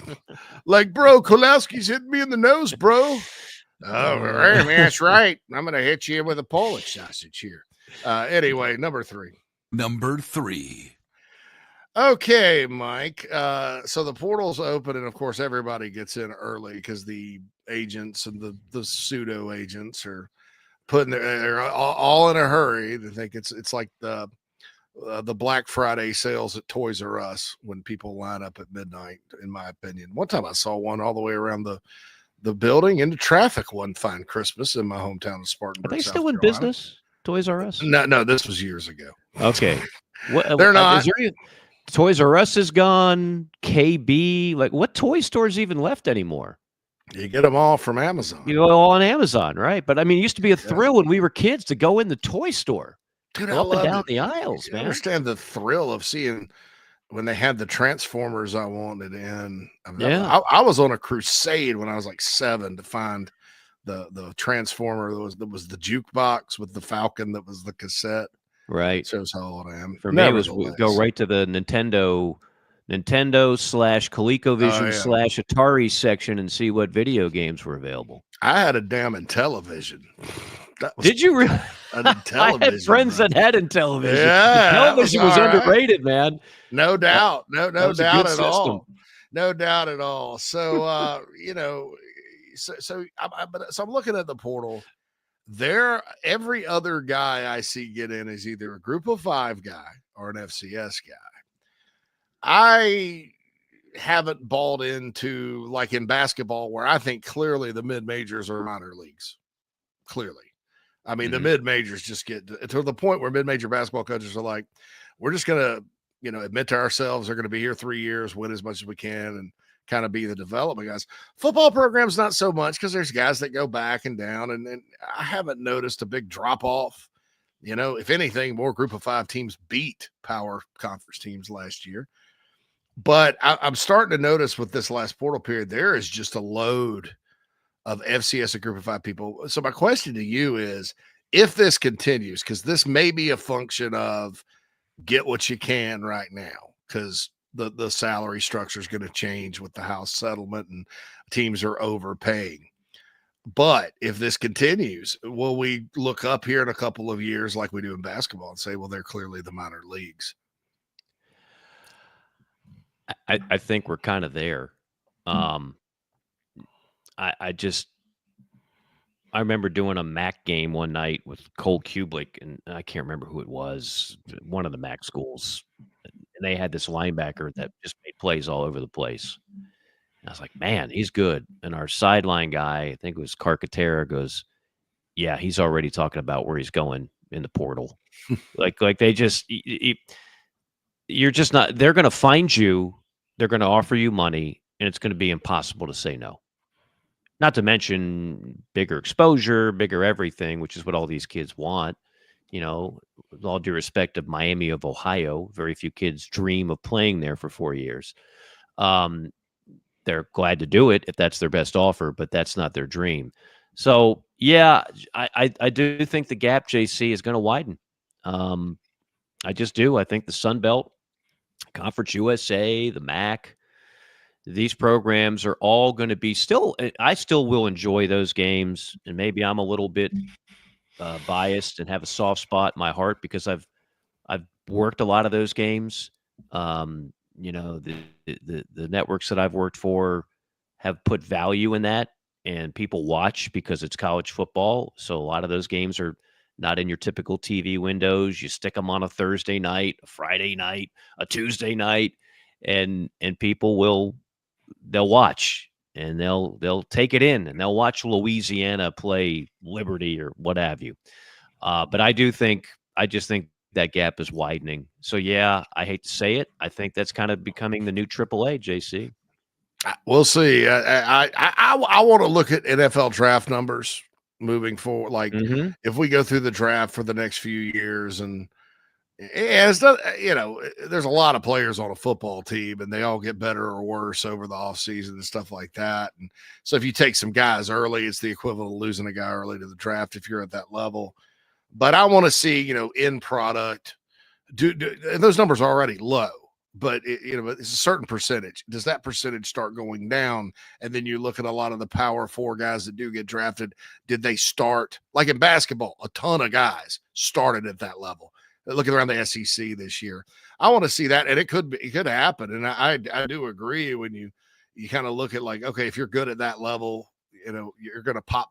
Like, bro, Kolowski's hitting me in the nose, bro. Oh, man, that's right. I'm going to hit you with a Polish sausage here. Anyway, number 3. Number 3. Okay, Mike. So the portal's open, and of course everybody gets in early because the agents and the pseudo agents are they're all in a hurry. They think it's like the Black Friday sales at Toys R Us when people line up at midnight, in my opinion. One time I saw one all the way around the building into traffic one fine Christmas in my hometown of Spartanburg. Are they South still in Carolina. business, Toys R Us? No, this was years ago. Okay. They're not. Toys R Us is gone. KB, like what toy stores even left anymore? You get them all from Amazon. You go all on Amazon, right? But I mean, it used to be a thrill when we were kids to go in the toy store. Dude, up and down the aisles, man. I understand the thrill of seeing when they had the Transformers I wanted in. I was on a crusade when I was like 7 to find the Transformer that was the jukebox with the Falcon that was the cassette. Right. Shows how old I am. For me, it was go right to the Nintendo / ColecoVision / Atari section and see what video games were available. I had a damn Intellivision. Did you really? I had friends that had Intellivision. Yeah, Television was underrated, man. No doubt. No doubt at all. System. No doubt at all. So, so I'm looking at the portal. Every other guy I see get in is either a group of 5 guy or an FCS guy. I haven't bought into, like in basketball, where I think clearly the mid-majors are minor leagues. Clearly. I mean, the mid-majors just get to the point where mid-major basketball coaches are like, we're just going to, admit to ourselves they're going to be here 3 years, win as much as we can, and kind of be the development guys. Football programs, not so much, because there's guys that go back and down, and I haven't noticed a big drop off. If anything, more group of 5 teams beat power conference teams last year. But I'm starting to notice with this last portal period, there is just a load of FCS and group of 5 people. So my question to you is, if this continues, because this may be a function of get what you can right now, because the salary structure is going to change with the House settlement and teams are overpaying. But if this continues, will we look up here in a couple of years like we do in basketball and say, well, they're clearly the minor leagues? I think we're kind of there. I remember doing a MAC game one night with Cole Kublik, and I can't remember who it was, one of the MAC schools. And they had this linebacker that just made plays all over the place. And I was like, man, he's good. And our sideline guy, I think it was Carcaterra, goes, yeah, he's already talking about where he's going in the portal. like they just, you're just not, they're going to find you, they're going to offer you money, and it's going to be impossible to say no. Not to mention bigger exposure, bigger everything, which is what all these kids want. With all due respect of Miami of Ohio, very few kids dream of playing there for 4 years. They're glad to do it if that's their best offer, but that's not their dream. So, yeah, I do think the gap, JC, is going to widen. I just do. I think the Sun Belt, Conference USA, the MAC, these programs are all going to be I still will enjoy those games, and maybe I'm a little bit biased and have a soft spot in my heart because I've worked a lot of those games. The networks that I've worked for have put value in that, and people watch because it's college football. So a lot of those games are not in your typical TV windows. You stick them on a Thursday night, a Friday night, a Tuesday night, and people they'll watch, and they'll take it in, and they'll watch Louisiana play Liberty or what have you. But I just think that gap is widening. So yeah, I hate to say it, I think that's kind of becoming the new AAA, JC. We'll see. I want to look at NFL draft numbers moving forward. Like if we go through the draft for the next few years, and it's not, there's a lot of players on a football team, and they all get better or worse over the offseason and stuff like that. And so if you take some guys early, it's the equivalent of losing a guy early to the draft if you're at that level. But I want to see, end product. And those numbers are already low, but it's a certain percentage. Does that percentage start going down? And then you look at a lot of the Power 4 guys that do get drafted. Did they start, like in basketball, a ton of guys started at that level? Looking around the SEC this year, I want to see that, and it could happen. And I do agree when you kind of look at, like, okay, if you're good at that level, you're going to pop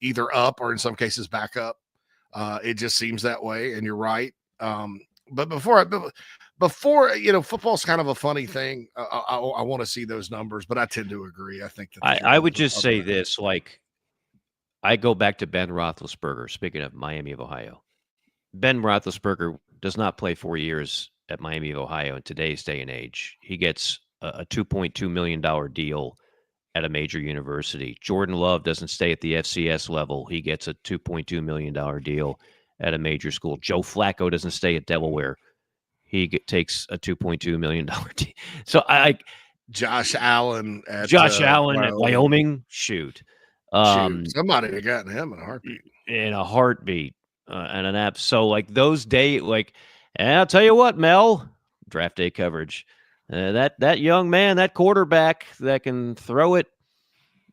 either up or in some cases back up. It just seems that way, and you're right. But before football's kind of a funny thing. I want to see those numbers, but I tend to agree. I think that I would just say this: like, I go back to Ben Roethlisberger. Speaking of Miami of Ohio. Ben Roethlisberger does not play 4 years at Miami of Ohio in today's day and age. He gets a $2.2 million deal at a major university. Jordan Love doesn't stay at the FCS level. He gets a $2.2 million deal at a major school. Joe Flacco doesn't stay at Delaware. He takes a $2.2 million deal. So Josh Allen at Wyoming. Shoot. Somebody had gotten him in a heartbeat. In a heartbeat. And an app. So like those days, and I'll tell you what, Mel, draft day coverage, that young man, that quarterback that can throw it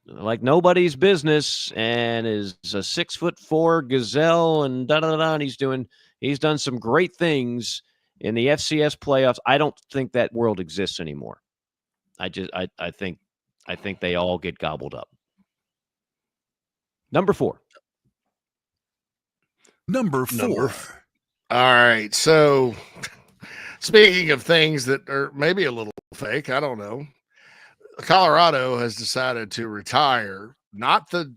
like nobody's business and is a 6'4" gazelle and and he's done some great things in the FCS playoffs. I don't think that world exists anymore. I think they all get gobbled up. Number 4. Number 4. All right. So speaking of things that are maybe a little fake, I don't know. Colorado has decided to retire, not the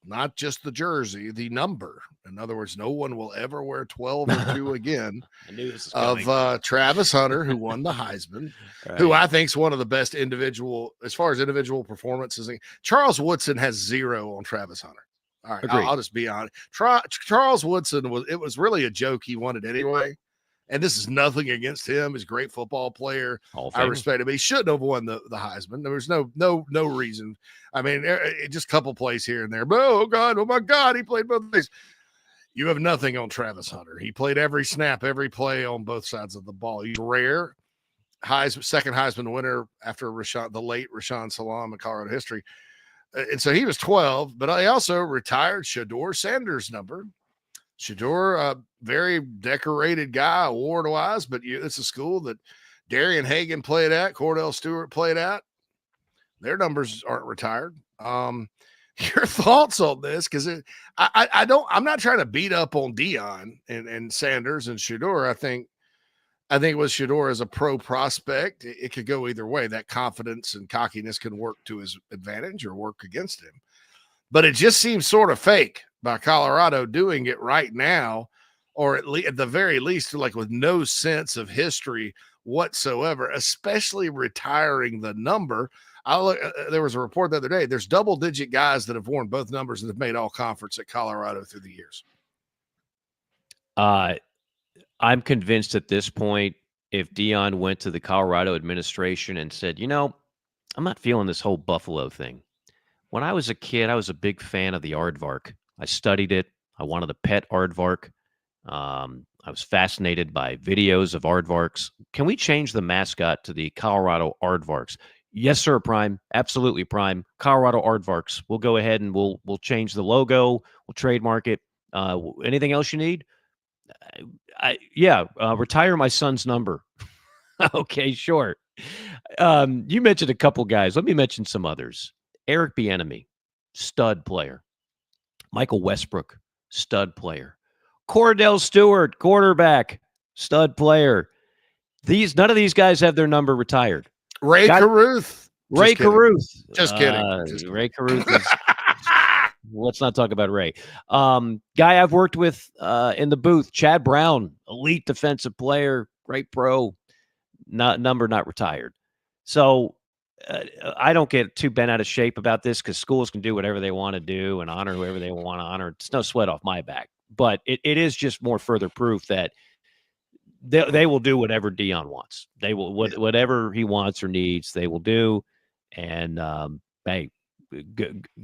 not just the jersey, the number. In other words, no one will ever wear 12 or 2 again. I knew this was of coming. Travis Hunter, who won the Heisman, Right. who I think is one of the best individual, as far as individual performances. Charles Woodson has 0 on Travis Hunter. All right, I'll just be honest. Charles Woodson was really a joke he wanted anyway. And this is nothing against him. He's a great football player. I respect him. He shouldn't have won the Heisman. There was no reason. I mean, just a couple plays here and there. But, oh my God, he played both ways. You have nothing on Travis Hunter. He played every snap, every play on both sides of the ball. He's rare. Second Heisman winner after the late Rashaan Salam in Colorado history. And so he was 12, but I also retired Shedeur Sanders' number. Shedeur, a very decorated guy award-wise, but it's a school that Darian Hagan played at, Cordell Stewart played at. Their numbers aren't retired. Your thoughts on this? Because I'm not trying to beat up on Deion and Sanders and Shedeur. I think with Shedeur as a pro prospect, it could go either way. That confidence and cockiness can work to his advantage or work against him. But it just seems sort of fake by Colorado doing it right now, or at the very least, like with no sense of history whatsoever, especially retiring the number. There was a report the other day. There's double-digit guys that have worn both numbers and have made all conference at Colorado through the years. I'm convinced at this point, if Deion went to the Colorado administration and said, I'm not feeling this whole Buffalo thing. When I was a kid, I was a big fan of the aardvark. I studied it. I wanted a pet aardvark. I was fascinated by videos of aardvarks. Can we change the mascot to the Colorado Aardvarks? Yes, sir, Prime. Absolutely, Prime. Colorado Aardvarks. We'll go ahead and we'll change the logo. We'll trademark it. Anything else you need? Retire my son's number. Okay, sure. You mentioned a couple guys. Let me mention some others. Eric Bieniemy, stud player. Michael Westbrook, stud player. Cordell Stewart, quarterback, stud player. None of these guys have their number retired. Ray Caruth. Just kidding. Ray Caruth is let's not talk about Ray. Guy I've worked with in the booth, Chad Brown, elite defensive player, great pro, not retired. So I don't get too bent out of shape about this because schools can do whatever they want to do and honor whoever they want to honor. It's no sweat off my back. But it is just more further proof that they will do whatever Deion wants. They will whatever he wants or needs, they will do. And hey,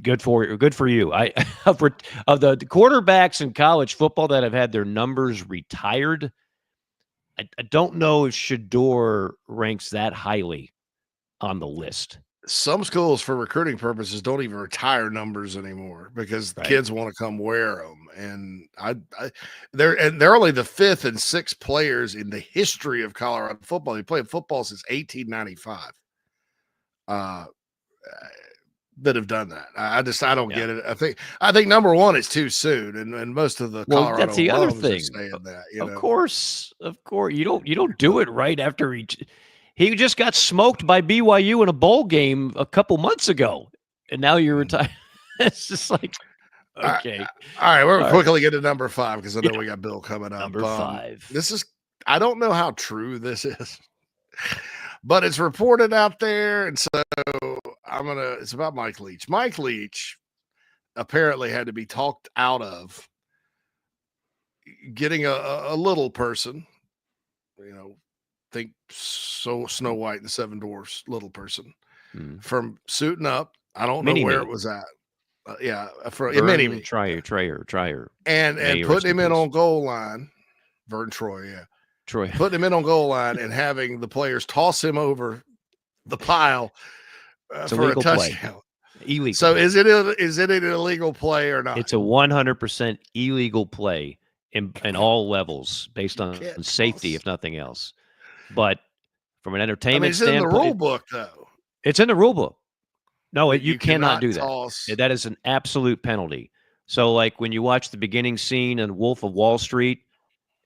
good for you. Of the quarterbacks in college football that have had their numbers retired, I don't know if Shedeur ranks that highly on the list. Some schools, for recruiting purposes, don't even retire numbers anymore because the kids want to come wear them. And they're only the 5th and 6th players in the history of Colorado football. They played football since 1895. That have done that. I don't get it. I think number one is too soon, and most of the Colorado that's the other thing. Saying that, of course, you don't do it right after he just got smoked by BYU in a bowl game a couple months ago, and now you're retired. It's just like okay. All right, we're quickly get to number 5 because I know we got Bill coming up. Number 5. This is I don't know how true this is, but it's reported out there, and so it's about Mike Leach. Mike Leach apparently had to be talked out of getting a little person, think Snow White and the Seven Dwarfs, little person, from suiting up. I don't know where it was at. For mini Trier. And putting him in on goal line. Vern Troy, Troy. Putting him in on goal line and having the players toss him over the pile for a touchdown. Illegal. So is it an illegal play or not? It's a 100% illegal play in all levels based on safety, if nothing else. But from an entertainment standpoint, it's in the rule book, though. It's in the rule book. No, you cannot do that. Toss. That is an absolute penalty. So, like when you watch the beginning scene in Wolf of Wall Street,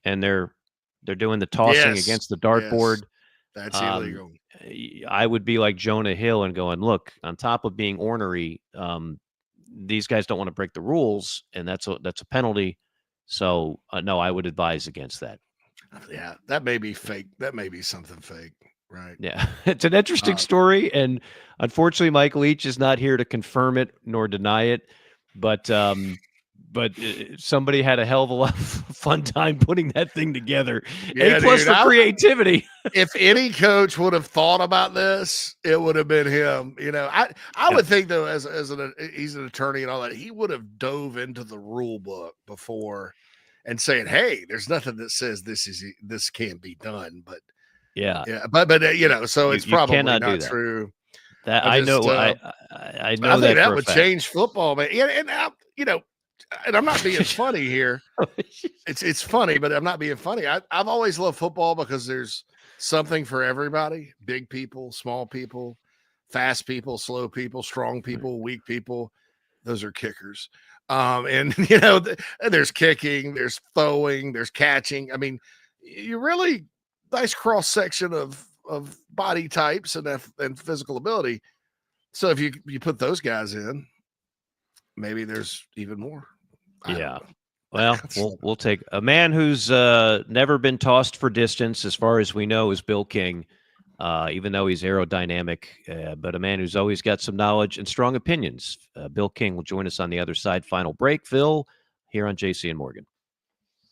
and they're doing the tossing against the dartboard, that's illegal. I would be like Jonah Hill and going, look, on top of being ornery, these guys don't want to break the rules, and that's a penalty. So no, I would advise against that. Yeah, that may be fake. That may be something fake, right? Yeah, it's an interesting story, and unfortunately, Mike Leach is not here to confirm it nor deny it. But somebody had a hell of a lot of fun time putting that thing together. Yeah, A+ dude, for creativity. If any coach would have thought about this, it would have been him. I would think though, he's an attorney and all that, he would have dove into the rule book before and saying, "Hey, there's nothing that says this can't be done." But so it's probably not true. That I know. I know I think that would fact. change football, man. And I'm not being funny here. It's funny, but I'm not being funny. I've always loved football because there's something for everybody: big people, small people, fast people, slow people, strong people, weak people. Those are kickers. And there's kicking, there's throwing, there's catching. I mean, you really nice cross section of body types and physical ability. So if you put those guys in, maybe there's even more. Yeah. Well, we'll take a man who's never been tossed for distance, as far as we know, is Bill King, even though he's aerodynamic, but a man who's always got some knowledge and strong opinions. Bill King will join us on the other side. Final break, Phil, here on JC and Morgan.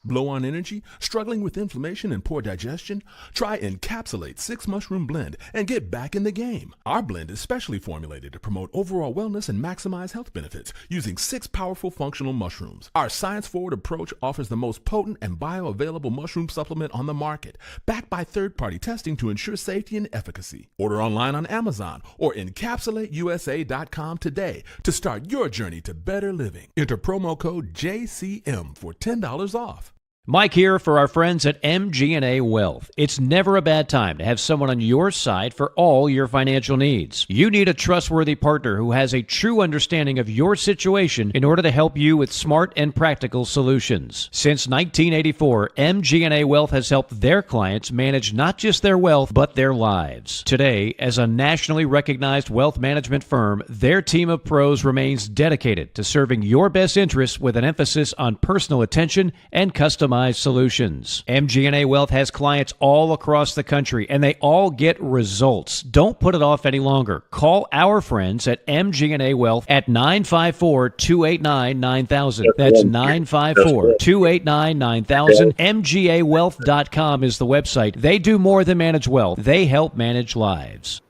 Low on energy? Struggling with inflammation and poor digestion? Try Encapsulate 6 Mushroom Blend and get back in the game. Our blend is specially formulated to promote overall wellness and maximize health benefits using 6 powerful functional mushrooms. Our science-forward approach offers the most potent and bioavailable mushroom supplement on the market, backed by third-party testing to ensure safety and efficacy. Order online on Amazon or encapsulateusa.com today to start your journey to better living. Enter promo code JCM for $10 off. Mike here for our friends at MG&A Wealth. It's never a bad time to have someone on your side for all your financial needs. You need a trustworthy partner who has a true understanding of your situation in order to help you with smart and practical solutions. Since 1984, MG&A Wealth has helped their clients manage not just their wealth, but their lives. Today, as a nationally recognized wealth management firm, their team of pros remains dedicated to serving your best interests with an emphasis on personal attention and customized solutions. MG&A Wealth has clients all across the country, and they all get results. Don't put it off any longer. Call our friends at MG&A Wealth at 954-289-9000. That's 954-289-9000. MGAwealth.com is the website. They do more than manage wealth. They help manage lives.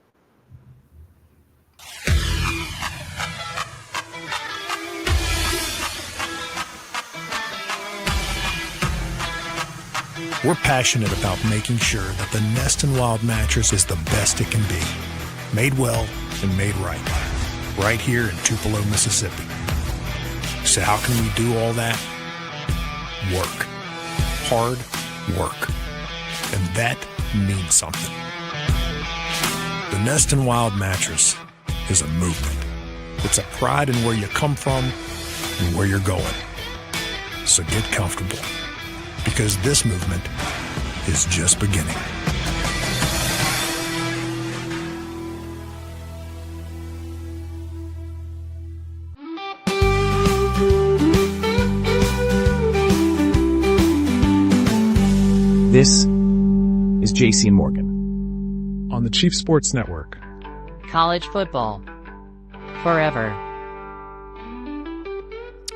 We're passionate about making sure that the Nest and Wild mattress is the best it can be. Made well and made right here in Tupelo, Mississippi. So how can we do all that? Work. Hard work. And that means something. The Nest and Wild mattress is a movement. It's a pride in where you come from and where you're going. So get comfortable, because this movement is just beginning. This is JC and Morgan on the Chief Sports Network. College football. Forever.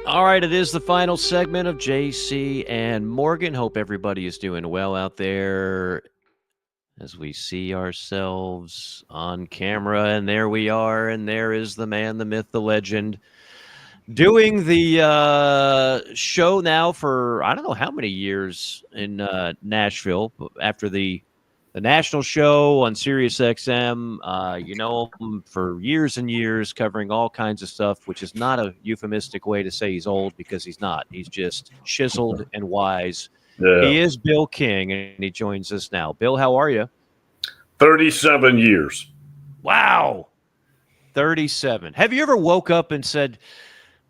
All right, it is the final segment of JC and Morgan. Hope everybody is doing well out there as we see ourselves on camera. And there we are, and there is the man, the myth, the legend, doing the show now for I don't know how many years in Nashville after the national show on Sirius XM. You know him for years and years, covering all kinds of stuff, which is not a euphemistic way to say he's old, because he's not. He's just chiseled and wise. Yeah. He is Bill King, and he joins us now. Bill, how are you? 37 years. Wow. 37. Have you ever woke up and said,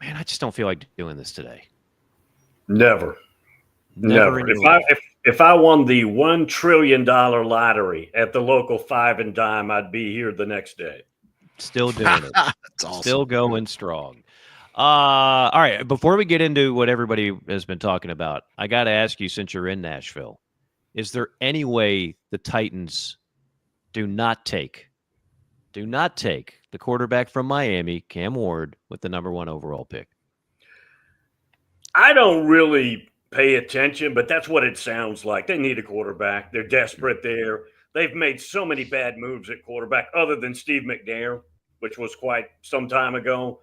man, I just don't feel like doing this today? Never. If I won the $1 trillion lottery at the local 5 and dime, I'd be here the next day. Still doing it. That's awesome. Still going strong. All right. Before we get into what everybody has been talking about, I got to ask you, since you're in Nashville, is there any way the Titans do not take the quarterback from Miami, Cam Ward, with the number 1 overall pick? I don't really pay attention, but that's what it sounds like. They need a quarterback. They're desperate there. They've made so many bad moves at quarterback, other than Steve McNair, which was quite some time ago.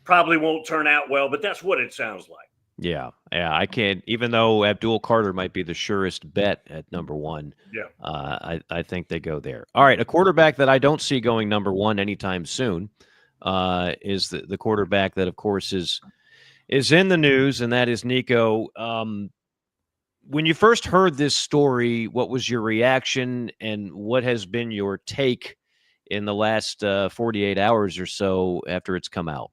Probably won't turn out well, but that's what it sounds like. Yeah, I can't. Even though Abdul Carter might be the surest bet at number 1, I think they go there. All right, a quarterback that I don't see going number 1 anytime soon is the quarterback that, of course, is in the news, and that is Nico. When you first heard this story, what was your reaction, and what has been your take in the last 48 hours or so after it's come out?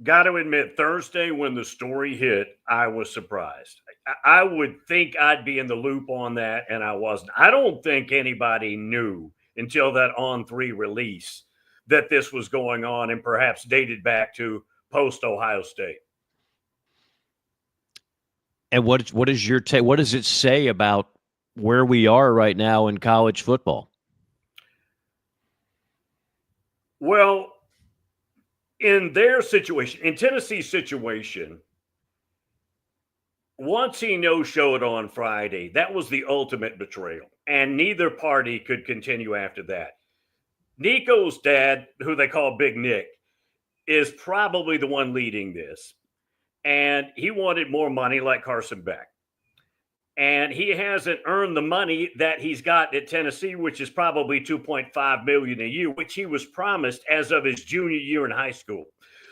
Got to admit, Thursday when the story hit, I was surprised. I would think I'd be in the loop on that, and I wasn't. I don't think anybody knew until that On3 release that this was going on, and perhaps dated back to post-Ohio State. And what is your take? What does it say about where we are right now in college football? Well, in their situation, in Tennessee's situation, once he no-showed on Friday, that was the ultimate betrayal, and neither party could continue after that. Nico's dad, who they call Big Nick, is probably the one leading this, and he wanted more money like Carson Beck. And he hasn't earned the money that he's got at Tennessee, which is probably $2.5 million a year, which he was promised as of his junior year in high school.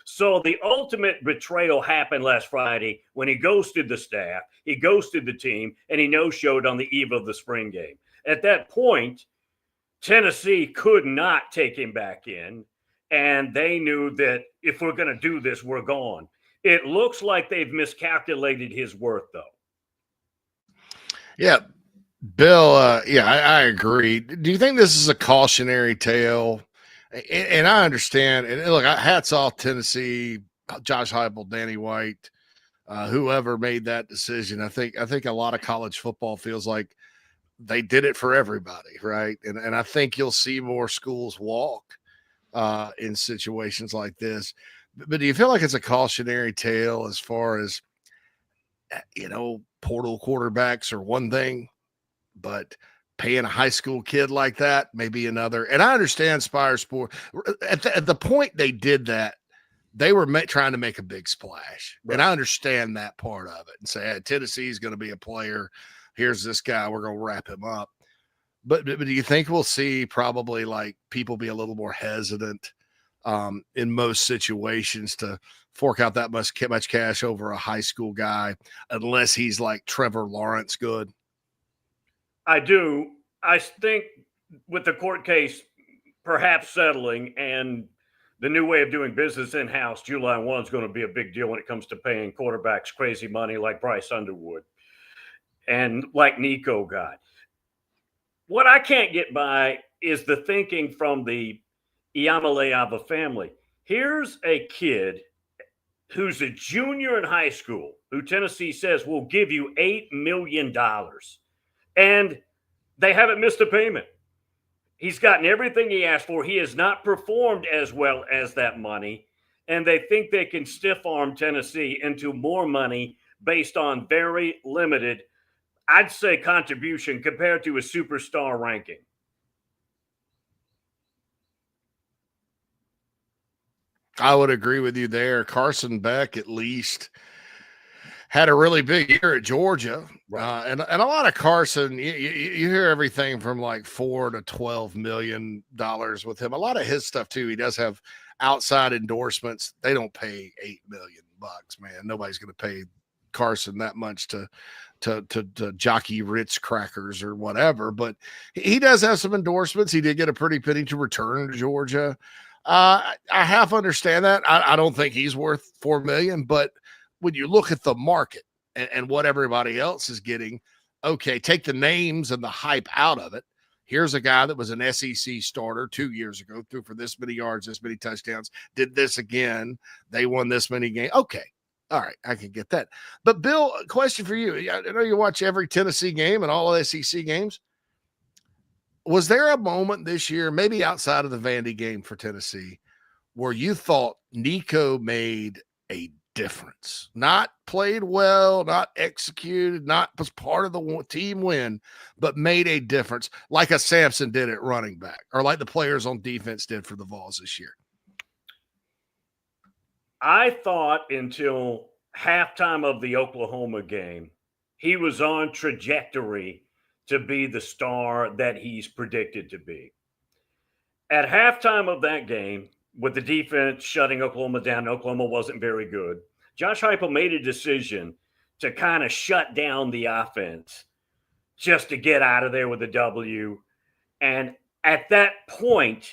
So the ultimate betrayal happened last Friday when he ghosted the staff, he ghosted the team, and he no-showed on the eve of the spring game. At that point, Tennessee could not take him back in, and they knew that if we're going to do this, we're gone. It looks like they've miscalculated his worth, though. Yeah, Bill, I agree. Do you think this is a cautionary tale? And I understand. And look, hats off Tennessee, Josh Heupel, Danny White, whoever made that decision. I think a lot of college football feels like they did it for everybody, right? And I think you'll see more schools walk in situations like this. But do you feel like it's a cautionary tale as far as, portal quarterbacks are one thing, but paying a high school kid like that may be another? And I understand Spire Sport at the point they did that, they were trying to make a big splash. Right. And I understand that part of it and say, hey, Tennessee's going to be a player. Here's this guy. We're going to wrap him up. But do you think we'll see probably like people be a little more hesitant in most situations to fork out that much cash over a high school guy unless he's like Trevor Lawrence good? I do. I think with the court case perhaps settling and the new way of doing business in-house, July 1 is going to be a big deal when it comes to paying quarterbacks crazy money like Bryce Underwood and like Nico got. What I can't get by is the thinking from the Iamaleava family. Here's a kid who's a junior in high school who Tennessee says will give you $8 million. And they haven't missed a payment. He's gotten everything he asked for. He has not performed as well as that money. And they think they can stiff arm Tennessee into more money based on very limited, I'd say, contribution compared to a superstar ranking. I would agree with you there. Carson Beck, at least, had a really big year at Georgia. Right. And a lot of Carson, you hear everything from like $4 to $12 million with him. A lot of his stuff too. He does have outside endorsements. They don't pay $8 million, man. Nobody's going to pay Carson that much to jockey Ritz crackers or whatever. But he does have some endorsements. He did get a pretty penny to return to Georgia. I half understand that. I don't think he's worth $4 million, but when you look at the market and what everybody else is getting, okay, take the names and the hype out of it. Here's a guy that was an SEC starter 2 years ago, threw for this many yards, this many touchdowns, did this again. They won this many games. Okay. All right. I can get that. But Bill, a question for you. I know you watch every Tennessee game and all SEC games. Was there a moment this year, maybe outside of the Vandy game for Tennessee, where you thought Nico made a difference? Not played well, not executed, not was part of the team win, but made a difference like a Sampson did at running back or like the players on defense did for the Vols this year? I thought until halftime of the Oklahoma game, he was on trajectory to be the star that he's predicted to be. At halftime of that game, with the defense shutting Oklahoma down, Oklahoma wasn't very good. Josh Heupel made a decision to kind of shut down the offense just to get out of there with a W. And at that point,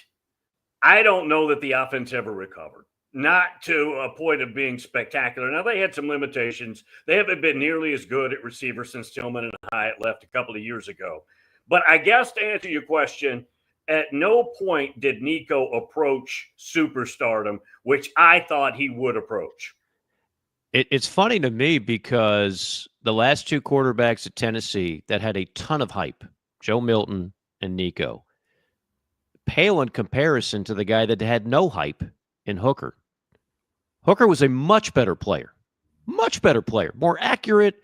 I don't know that the offense ever recovered. Not to a point of being spectacular. Now, they had some limitations. They haven't been nearly as good at receiver since Tillman and Hyatt left a couple of years ago. But I guess to answer your question, at no point did Nico approach superstardom, which I thought he would approach. It's funny to me because the last two quarterbacks at Tennessee that had a ton of hype, Joe Milton and Nico, pale in comparison to the guy that had no hype in Hooker. Hooker was a much better player, more accurate,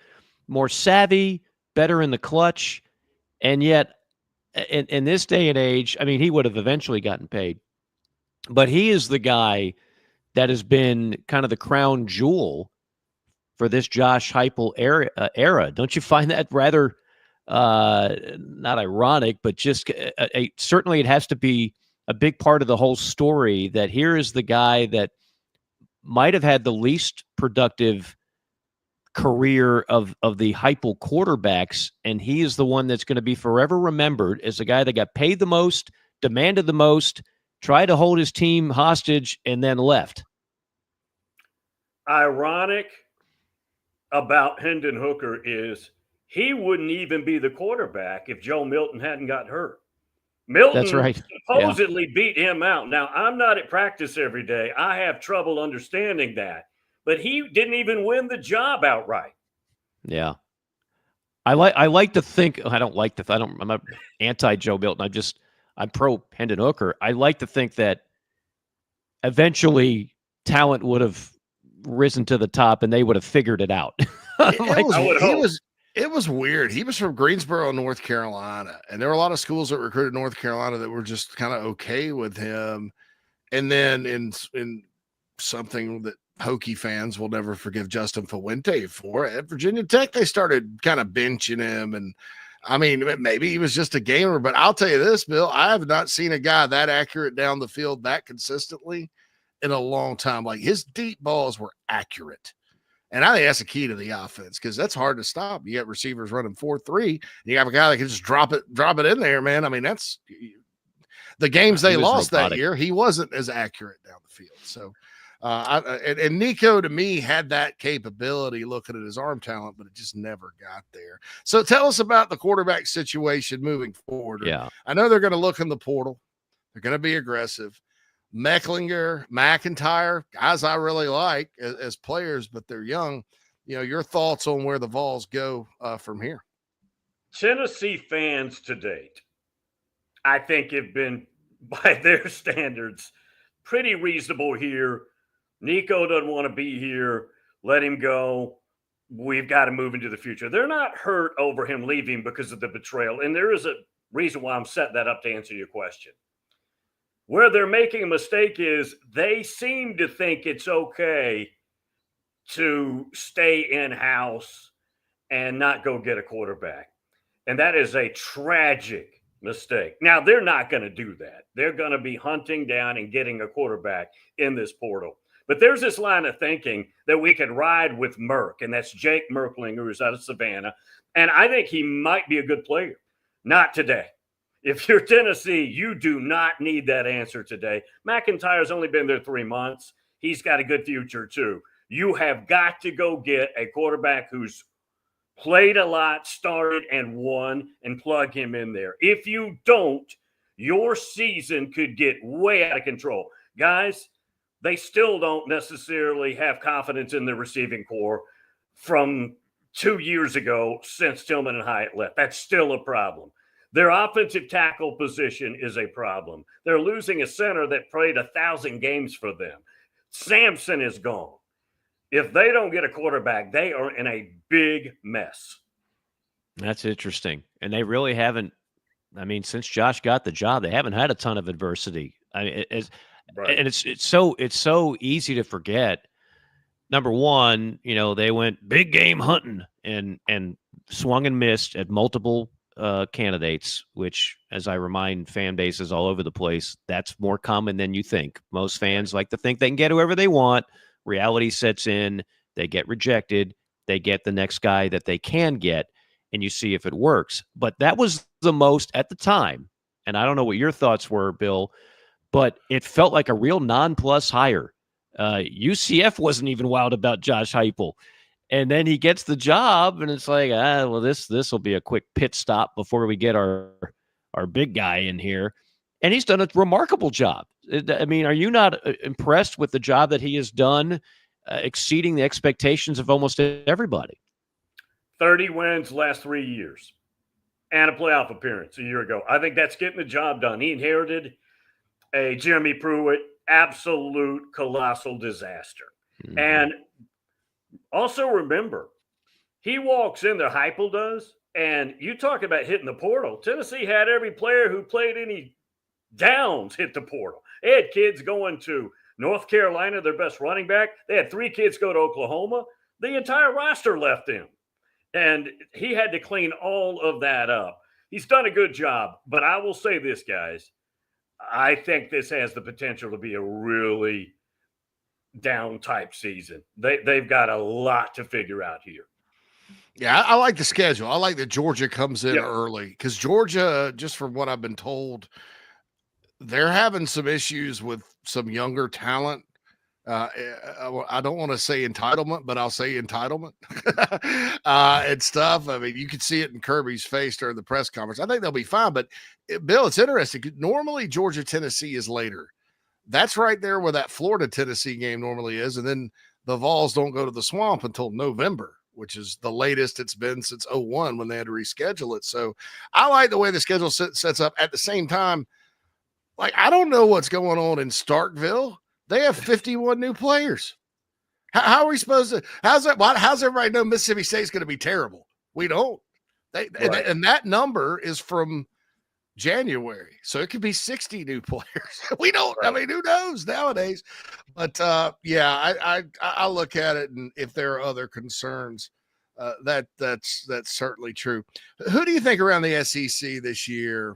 more savvy, better in the clutch. And yet, in this day and age, I mean, he would have eventually gotten paid. But he is the guy that has been kind of the crown jewel for this Josh Heupel era. Don't you find that rather not ironic, but just certainly it has to be a big part of the whole story that here is the guy that might have had the least productive career of the Heupel quarterbacks, and he is the one that's going to be forever remembered as the guy that got paid the most, demanded the most, tried to hold his team hostage, and then left. Ironic about Hendon Hooker is he wouldn't even be the quarterback if Joe Milton hadn't got hurt. Milton That's right. supposedly beat him out. Now, I'm not at practice every day. I have trouble understanding that. But he didn't even win the job outright. Yeah. I'm not anti Joe Milton. I'm pro Hendon Hooker. I like to think that eventually talent would have risen to the top and they would have figured it out. It was weird. He was from Greensboro, North Carolina, and there were a lot of schools that recruited North Carolina that were just kind of okay with him. And then in something that Hokie fans will never forgive Justin Fuente for, at Virginia Tech, they started kind of benching him. And I mean, maybe he was just a gamer, but I'll tell you this, Bill, I have not seen a guy that accurate down the field that consistently in a long time. Like, his deep balls were accurate. And I think that's the key to the offense, because that's hard to stop. You got receivers running 4-3, and you have a guy that can just drop it in there, man. I mean, that's the games they lost that year. He wasn't as accurate down the field. So, and Nico, to me, had that capability looking at his arm talent, but it just never got there. So tell us about the quarterback situation moving forward. Yeah. I know they're going to look in the portal. They're going to be aggressive. Mecklinger, McIntyre, guys I really like as players, but they're young. You know, your thoughts on where the Vols go from here? Tennessee fans to date, I think, have been, by their standards, pretty reasonable here. Nico doesn't want to be here. Let him go. We've got to move into the future. They're not hurt over him leaving because of the betrayal. And there is a reason why I'm setting that up to answer your question. Where they're making a mistake is they seem to think it's okay to stay in-house and not go get a quarterback. And that is a tragic mistake. Now, they're not going to do that. They're going to be hunting down and getting a quarterback in this portal. But there's this line of thinking that we could ride with Merck, and that's Jake Merklinger, who's out of Savannah. And I think he might be a good player. Not today. If you're Tennessee, you do not need that answer today. McIntyre's only been there 3 months. He's got a good future, too. You have got to go get a quarterback who's played a lot, started and won, and plug him in there. If you don't, your season could get way out of control. Guys, they still don't necessarily have confidence in the receiving corps from 2 years ago since Tillman and Hyatt left. That's still a problem. Their offensive tackle position is a problem. They're losing a center that played 1,000 games for them. Sampson is gone. If they don't get a quarterback, they are in a big mess. That's interesting. And they really haven't, I mean, since Josh got the job, they haven't had a ton of adversity. I mean, Right. and it's so easy to forget. Number one, they went big game hunting and swung and missed at multiple candidates, which, as I remind fan bases all over the place, that's more common than you think. Most fans like to think they can get whoever they want. Reality sets in. They get rejected. They get the next guy that they can get, and you see if it works. But that was the most at the time, and I don't know what your thoughts were, Bill, but it felt like a real non-plus hire. UCF wasn't even wild about Josh Heupel. And then he gets the job, and it's like, well, this will be a quick pit stop before we get our big guy in here. And he's done a remarkable job. I mean, are you not impressed with the job that he has done, exceeding the expectations of almost everybody? 30 wins last 3 years and a playoff appearance a year ago. I think that's getting the job done. He inherited a Jeremy Pruitt absolute colossal disaster. Mm-hmm. And also remember, he walks in there, Heupel does, and you talk about hitting the portal. Tennessee had every player who played any downs hit the portal. They had kids going to North Carolina, their best running back. They had 3 kids go to Oklahoma. The entire roster left him. And he had to clean all of that up. He's done a good job. But I will say this, guys. I think this has the potential to be a really down type season. They've got a lot to figure out here. Yeah, I like the schedule. I like that Georgia comes in early because Georgia, just from what I've been told, they're having some issues with some younger talent. I don't want to say entitlement, but I'll say entitlement and stuff. I mean, you could see it in Kirby's face during the press conference. I think they'll be fine. But, Bill, it's interesting. Normally, Georgia-Tennessee is later. That's right there where that Florida-Tennessee game normally is. And then the Vols don't go to the Swamp until November, which is the latest it's been since 2001 when they had to reschedule it. So I like the way the schedule sets up. At the same time, like, I don't know what's going on in Starkville. They have 51 new players. How are we supposed to? How's everybody know Mississippi State's going to be terrible? We don't. And that number is from January, so it could be 60 new players. We don't. I mean, who knows nowadays? But I look at it, and if there are other concerns, that's certainly true. Who do you think around the SEC this year?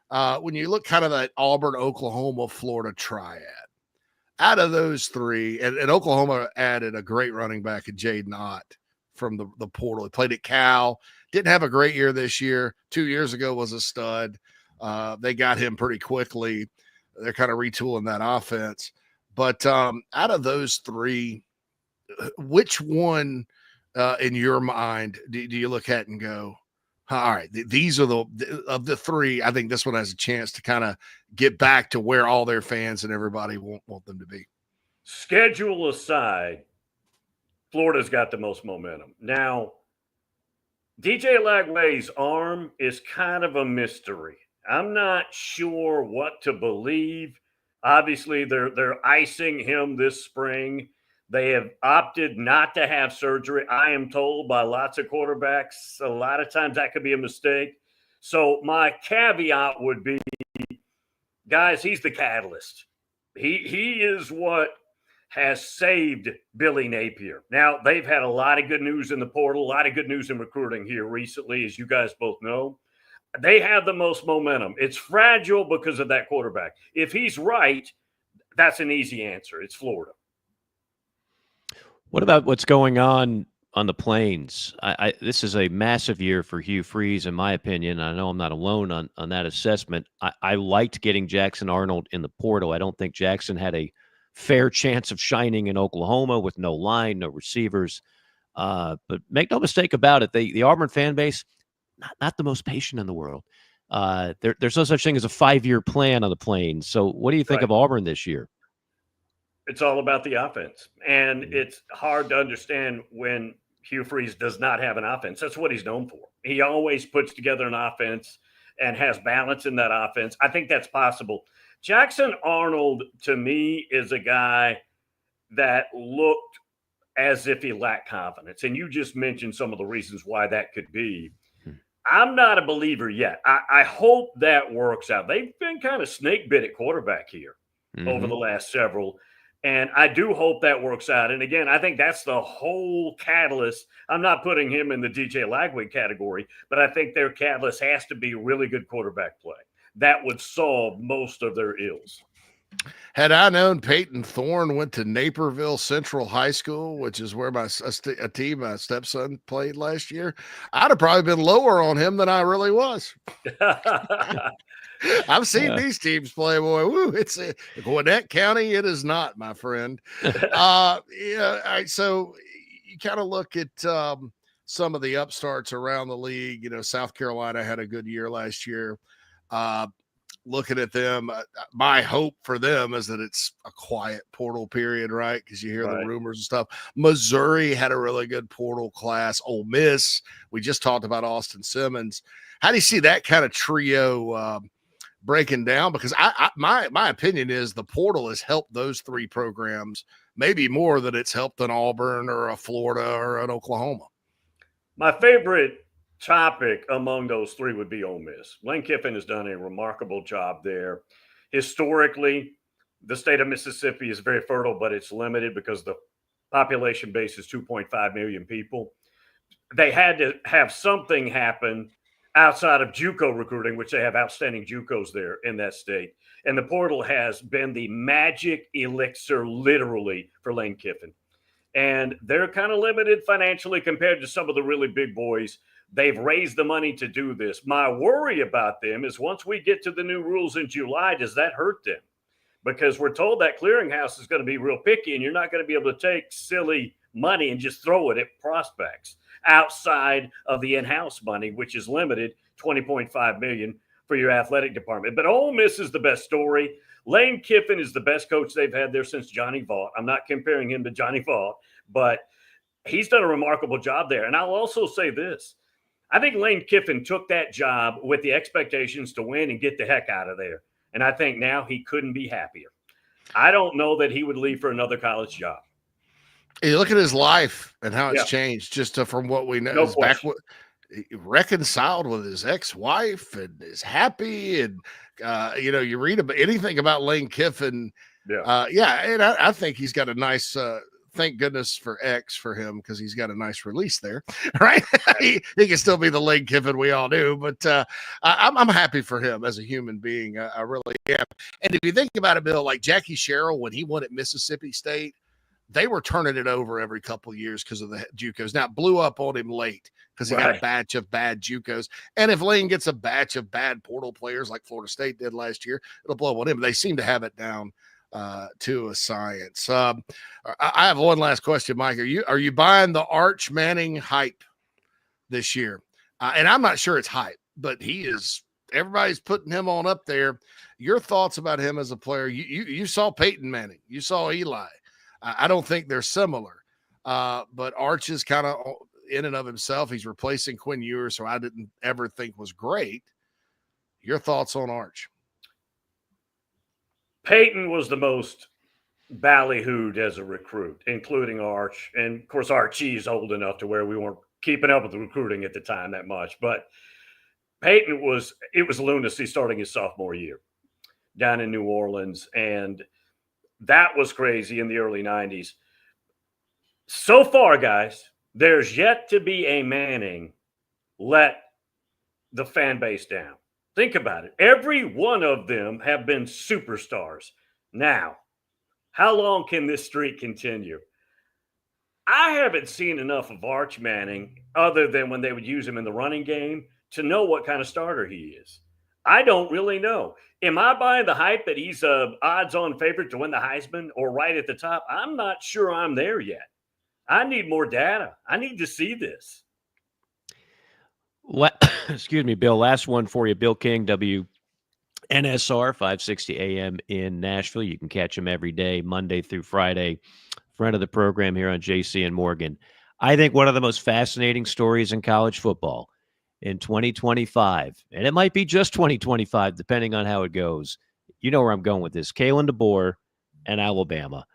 When you look kind of at Auburn, Oklahoma, Florida triad. Out of those 3, and Oklahoma added a great running back in Jaden Ott from the portal. He played at Cal, didn't have a great year this year. 2 years ago was a stud. They got him pretty quickly. They're kind of retooling that offense. But out of those 3, which one in your mind do you look at and go, all right, these are of the 3, I think this one has a chance to kind of get back to where all their fans and everybody want them to be. Schedule aside, Florida's got the most momentum. Now, DJ Lagway's arm is kind of a mystery. I'm not sure what to believe. Obviously, they're icing him this spring. They have opted not to have surgery. I am told by lots of quarterbacks, a lot of times that could be a mistake. So my caveat would be, guys, he's the catalyst. He is what has saved Billy Napier. Now, they've had a lot of good news in the portal, a lot of good news in recruiting here recently, as you guys both know. They have the most momentum. It's fragile because of that quarterback. If he's right, that's an easy answer. It's Florida. What about what's going on the Plains? This is a massive year for Hugh Freeze, in my opinion. I know I'm not alone on that assessment. I liked getting Jackson Arnold in the portal. I don't think Jackson had a fair chance of shining in Oklahoma with no line, no receivers. But make no mistake about it, the Auburn fan base, not the most patient in the world. There's no such thing as a 5-year plan on the plane. So what do you think Right. of Auburn this year? It's all about the offense. And it's hard to understand when Hugh Freeze does not have an offense. That's what he's known for. He always puts together an offense and has balance in that offense. I think that's possible. Jackson Arnold, to me, is a guy that looked as if he lacked confidence. And you just mentioned some of the reasons why that could be. I'm not a believer yet. I hope that works out. They've been kind of snake bit at quarterback here over the last several. And I do hope that works out. And again, I think that's the whole catalyst. I'm not putting him in the DJ Lagway category, but I think their catalyst has to be really good quarterback play. That would solve most of their ills. Had I known Peyton Thorne went to Naperville Central High School, which is where my stepson played last year, I'd have probably been lower on him than I really was. I've seen these teams play, boy. Woo, it's Gwinnett County. It is not, my friend. All right, so you kind of look at some of the upstarts around the league. You know, South Carolina had a good year last year. Looking at them, my hope for them is that it's a quiet portal period, right? Because you hear the rumors and stuff. Missouri had a really good portal class. Ole Miss, we just talked about Austin Simmons. How do you see that kind of trio breaking down? Because my opinion is the portal has helped those three programs maybe more than it's helped an Auburn or a Florida or an Oklahoma. My favorite topic among those three would be Ole Miss. Lane Kiffin has done a remarkable job there. Historically, the state of Mississippi is very fertile, but it's limited because the population base is 2.5 million people. They had to have something happen outside of JUCO recruiting, which they have outstanding JUCOs there in that state. And the portal has been the magic elixir, literally, for Lane Kiffin. And they're kind of limited financially compared to some of the really big boys. They've raised the money to do this. My worry about them is once we get to the new rules in July, does that hurt them? Because we're told that clearinghouse is going to be real picky and you're not going to be able to take silly money and just throw it at prospects outside of the in-house money, which is limited, $20.5 million for your athletic department. But Ole Miss is the best story. Lane Kiffin is the best coach they've had there since Johnny Vaught. I'm not comparing him to Johnny Vaught, but he's done a remarkable job there. And I'll also say this. I think Lane Kiffin took that job with the expectations to win and get the heck out of there. And I think now he couldn't be happier. I don't know that he would leave for another college job. You look at his life and how it's changed just from what we know. Reconciled with his ex-wife and is happy. And, you read about anything about Lane Kiffin. And I think he's got a nice thank goodness for X for him because he's got a nice release there, right? he can still be the Lane Kiffin we all knew, but I'm happy for him as a human being. I really am. And if you think about it, Bill, like Jackie Sherrill, when he won at Mississippi State, they were turning it over every couple of years because of the JUCOs. Now, it blew up on him late because he got a batch of bad JUCOs. And if Lane gets a batch of bad portal players like Florida State did last year, it'll blow on him. They seem to have it down to a science. I have one last question, Mike. Are you buying the Arch Manning hype this year? And I'm not sure it's hype, but he is. Everybody's putting him on up there. Your thoughts about him as a player? You saw Peyton Manning. You saw Eli. I don't think they're similar, but Arch is kind of in and of himself. He's replacing Quinn Ewers, who I didn't ever think was great. Your thoughts on Arch? Peyton was the most ballyhooed as a recruit, including Arch. And, of course, Archie's old enough to where we weren't keeping up with the recruiting at the time that much. But Peyton it was lunacy starting his sophomore year down in New Orleans. And that was crazy in the early 90s. So far, guys, there's yet to be a Manning let the fan base down. Think about it. Every one of them have been superstars. Now, how long can this streak continue? I haven't seen enough of Arch Manning other than when they would use him in the running game to know what kind of starter he is. I don't really know. Am I buying the hype that he's a odds-on favorite to win the Heisman or right at the top? I'm not sure I'm there yet. I need more data. I need to see this. Excuse me, Bill. Last one for you. Bill King, WNSR, 560 AM in Nashville. You can catch him every day, Monday through Friday. Friend of the program here on JC and Morgan. I think one of the most fascinating stories in college football in 2025, and it might be just 2025, depending on how it goes. You know where I'm going with this. Kalen DeBoer and Alabama.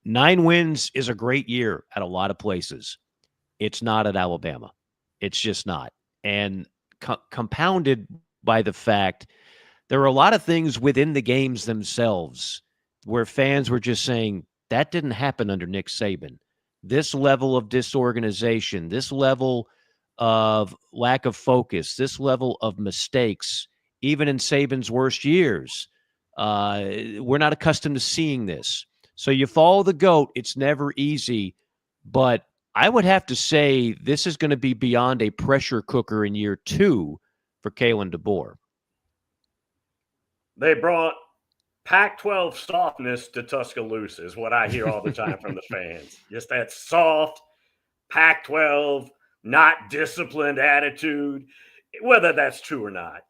9 wins is a great year at a lot of places. It's not at Alabama. It's just not. And compounded by the fact there were a lot of things within the games themselves where fans were just saying, that didn't happen under Nick Saban. This level of disorganization, this level of lack of focus, this level of mistakes, even in Saban's worst years, we're not accustomed to seeing this. So you follow the GOAT. It's never easy, but I would have to say this is going to be beyond a pressure cooker in year 2 for Kalen DeBoer. They brought Pac-12 softness to Tuscaloosa is what I hear all the time from the fans. Just that soft Pac-12, not disciplined attitude, whether that's true or not.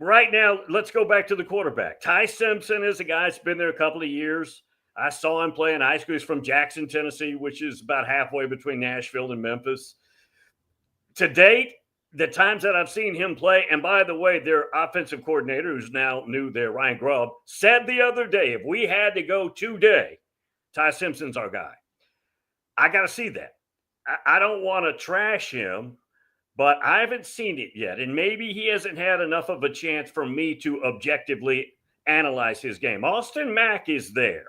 Right now, let's go back to the quarterback. Ty Simpson is a guy that's been there a couple of years. I saw him play in high school. He's from Jackson, Tennessee, which is about halfway between Nashville and Memphis. To date, the times that I've seen him play, and by the way, their offensive coordinator, who's now new there, Ryan Grubb, said the other day, if we had to go today, Ty Simpson's our guy. I got to see that. I don't want to trash him, but I haven't seen it yet. And maybe he hasn't had enough of a chance for me to objectively analyze his game. Austin Mack is there,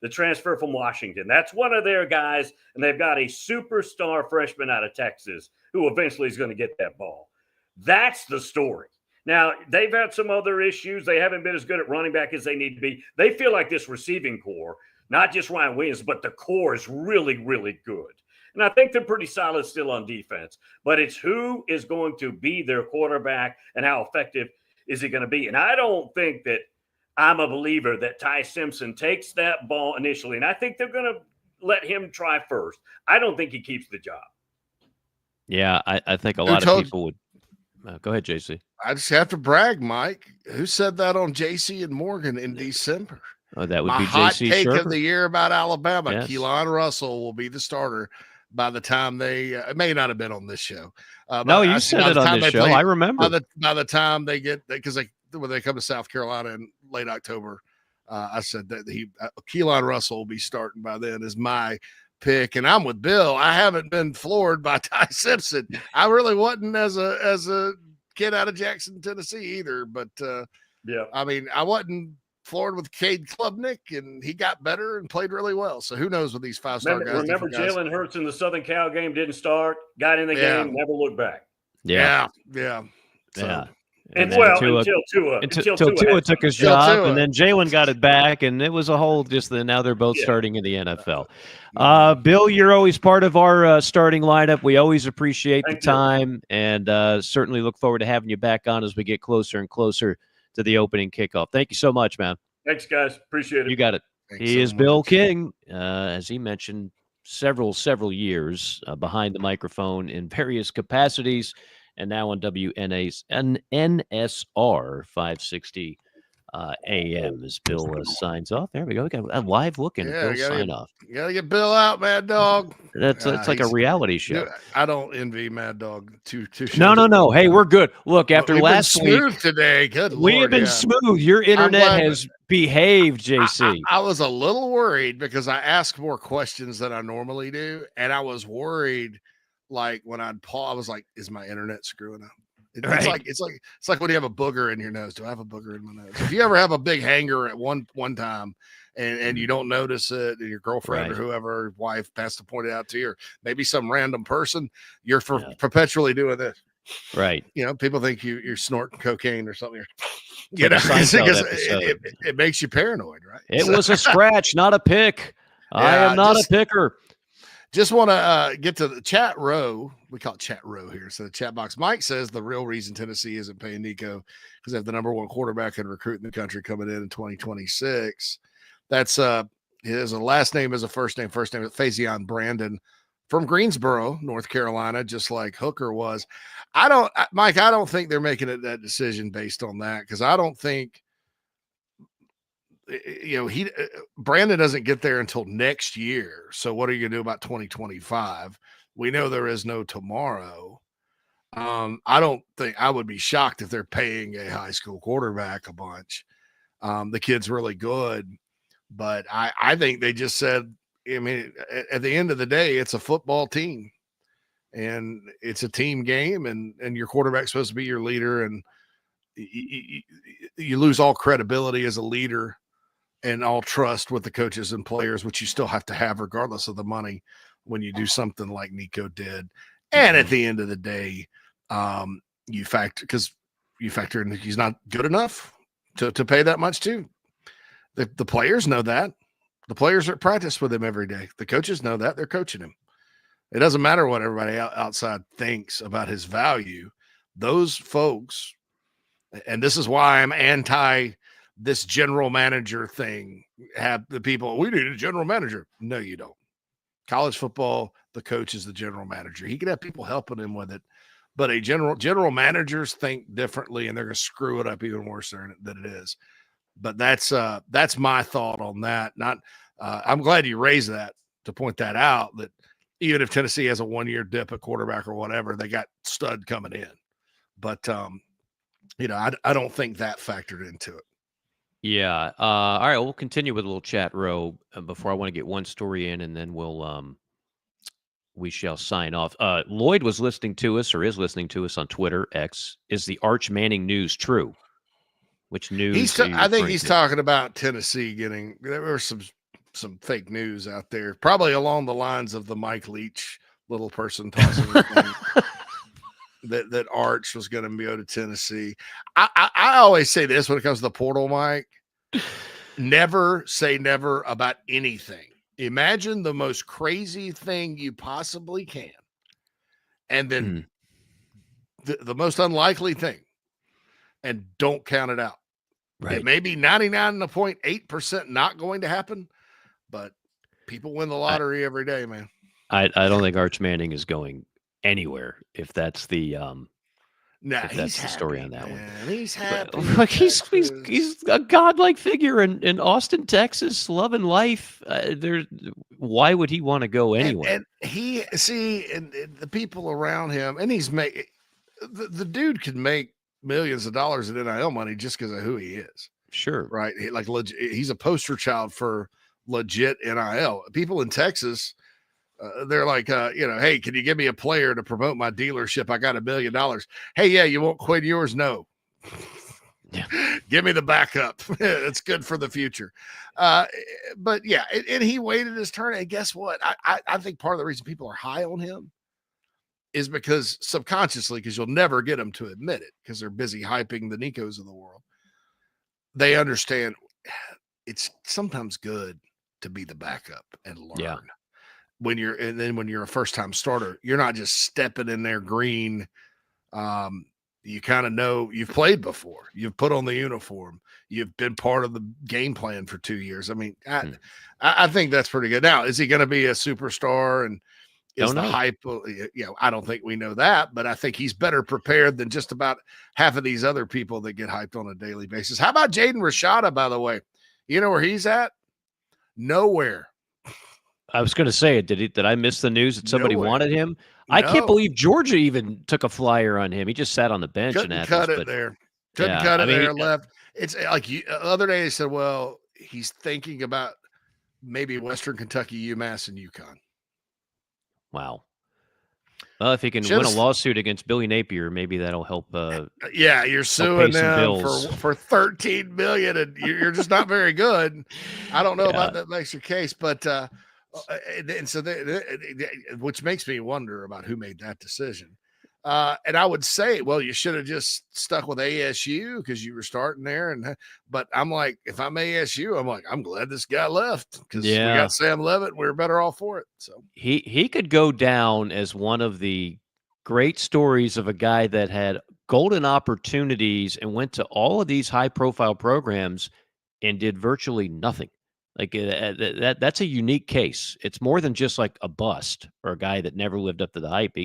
the transfer from Washington. That's one of their guys, and they've got a superstar freshman out of Texas who eventually is going to get that ball. That's the story. Now, they've had some other issues. They haven't been as good at running back as they need to be. They feel like this receiving core, not just Ryan Williams, but the core is really, really good. And I think they're pretty solid still on defense. But it's who is going to be their quarterback and how effective is he going to be. And I don't think that I'm a believer that Ty Simpson takes that ball initially. And I think they're going to let him try first. I don't think he keeps the job. Yeah, I think a lot of people would. Go ahead, JC. I just have to brag, Mike. Who said that on JC and Morgan in December? Oh, that would My be hot JC take Shurburtt of the year about Alabama. Yes. Keelan Russell will be the starter by the time they it may not have been on this show. No, you said it on this show. I remember. By the time they get, because when they come to South Carolina in late October, I said that Keelan Russell will be starting by then is my pick, and I'm with Bill. I haven't been floored by Ty Simpson. I really wasn't as a kid out of Jackson, Tennessee either. But yeah, I mean, I wasn't floored with Cade Klubnik, and he got better and played really well. So who knows with these 5-star guys? Remember Jalen Hurts in the Southern Cal game didn't start, got in the game, never looked back. Yeah. So, And until Tua took his job, and then Jalen got it back, and it was a whole now they're both starting in the NFL. Bill, you're always part of our starting lineup. We always appreciate the time, and certainly look forward to having you back on as we get closer and closer to the opening kickoff. Thank you so much, man. Thanks, guys. Appreciate it. You got it. He is Bill King, as he mentioned, several years behind the microphone in various capacities. And now on NSR 560 AM as Bill signs off. There we go. We got a live looking Bill sign off. You got to get Bill out, Mad Dog. It's like a reality show. I don't envy Mad Dog. Two No. Hey, we're good. Look, after last week today, good we Lord, have been smooth. Your internet has behaved, JC. I was a little worried because I ask more questions than I normally do, and I was worried. Like when I'd pause, I was like, "Is my internet screwing up?" It's like when you have a booger in your nose. Do I have a booger in my nose? If you ever have a big hanger at one time and you don't notice it, and your girlfriend or whoever, wife, has to point it out to you, or maybe some random person, you're perpetually doing this. Right. You know, people think you're snorting cocaine or something. You know, because it makes you paranoid, right? It was a scratch, not a pick. I am not a picker. Just want to get to the chat row. We call it chat row here. So the chat box. Mike says the real reason Tennessee isn't paying Nico because they have the number one quarterback and recruit in the country coming in 2026. That's His last name is a first name. First name is Faison Brandon from Greensboro, North Carolina, just like Hooker was. Mike, I don't think they're making that decision based on that, because I don't think, Brandon doesn't get there until next year. So what are you going to do about 2025? We know there is no tomorrow. I don't think, I would be shocked if they're paying a high school quarterback a bunch. The kid's really good, but I think they just said, I mean, at the end of the day, it's a football team and it's a team game, and your quarterback's supposed to be your leader, and you lose all credibility as a leader and all trust with the coaches and players, which you still have to have regardless of the money when you do something like Nico did. And at the end of the day, you factor in that he's not good enough to pay that much too. The players know that. The players are at practice with him every day. The coaches know that. They're coaching him. It doesn't matter what everybody outside thinks about his value. Those folks, and this is why I'm anti this general manager thing, have the people, we need a general manager. No, you don't. College football, the coach is the general manager. He can have people helping him with it, but general managers think differently, and they're going to screw it up even worse than it is. But that's my thought on that. I'm glad you raised that to point that out, that even if Tennessee has a 1-year dip at quarterback or whatever, they got stud coming in. But I don't think that factored into it. Yeah. All right. We'll continue with a little chat row before I want to get one story in, and then we shall sign off. Lloyd was listening to us, or is listening to us on Twitter, X. Is the Arch Manning news true? Which news? I think he's talking about Tennessee there were some fake news out there, probably along the lines of the Mike Leach little person tossing that Arch was going to go to Tennessee. I always say this when it comes to the portal, Mike. Never say never about anything. Imagine the most crazy thing you possibly can, and then the most unlikely thing, and don't count it out. Right. It may be 99.8% not going to happen, but people win the lottery every day, man. I don't think Arch Manning is going anywhere, if that's the he's the story on that man. one. He's happy. Like he's a godlike figure in Austin, Texas, loving life. Why would he want to go anywhere? And the people around him, and the dude could make millions of dollars in NIL money just because of who he is. Sure. Right. He's a poster child for legit NIL. People in Texas, they're like, hey, can you give me a player to promote my dealership? I got $1 million. Hey, yeah, you won't quit yours? No. Yeah. Give me the backup. It's good for the future. But yeah, and he waited his turn. And guess what? I think part of the reason people are high on him is because subconsciously, because you'll never get them to admit it, because they're busy hyping the Nicos of the world. They understand it's sometimes good to be the backup and learn. Yeah. When you're a first-time starter, you're not just stepping in there green. You kind of know you've played before. You've put on the uniform. You've been part of the game plan for 2 years. I mean, I think that's pretty good. Now, is he going to be a superstar? And is the hype? I don't think we know that, but I think he's better prepared than just about half of these other people that get hyped on a daily basis. How about Jaden Rashada, by the way? You know where he's at? Nowhere. I was going to say, did I miss the news that somebody wanted him? No. I can't believe Georgia even took a flyer on him. He just sat on the bench Couldn't and cut it there. Couldn't cut it there. Left. It's like the other day they said, well, he's thinking about maybe Western Kentucky, UMass, and UConn. Wow. Well, if he can win a lawsuit against Billy Napier, maybe that'll help. You're suing them for $13 million, and you're just not very good. I don't know about that makes your case, but and so which makes me wonder about who made that decision. And I would say, well, you should have just stuck with ASU because you were starting there. But I'm like, if I'm ASU, I'm like, I'm glad this guy left because we got Sam Levitt. We're better off for it. So he could go down as one of the great stories of a guy that had golden opportunities and went to all of these high profile programs and did virtually nothing. Like that's a unique case. It's more than just like a bust or a guy that never lived up to the hype.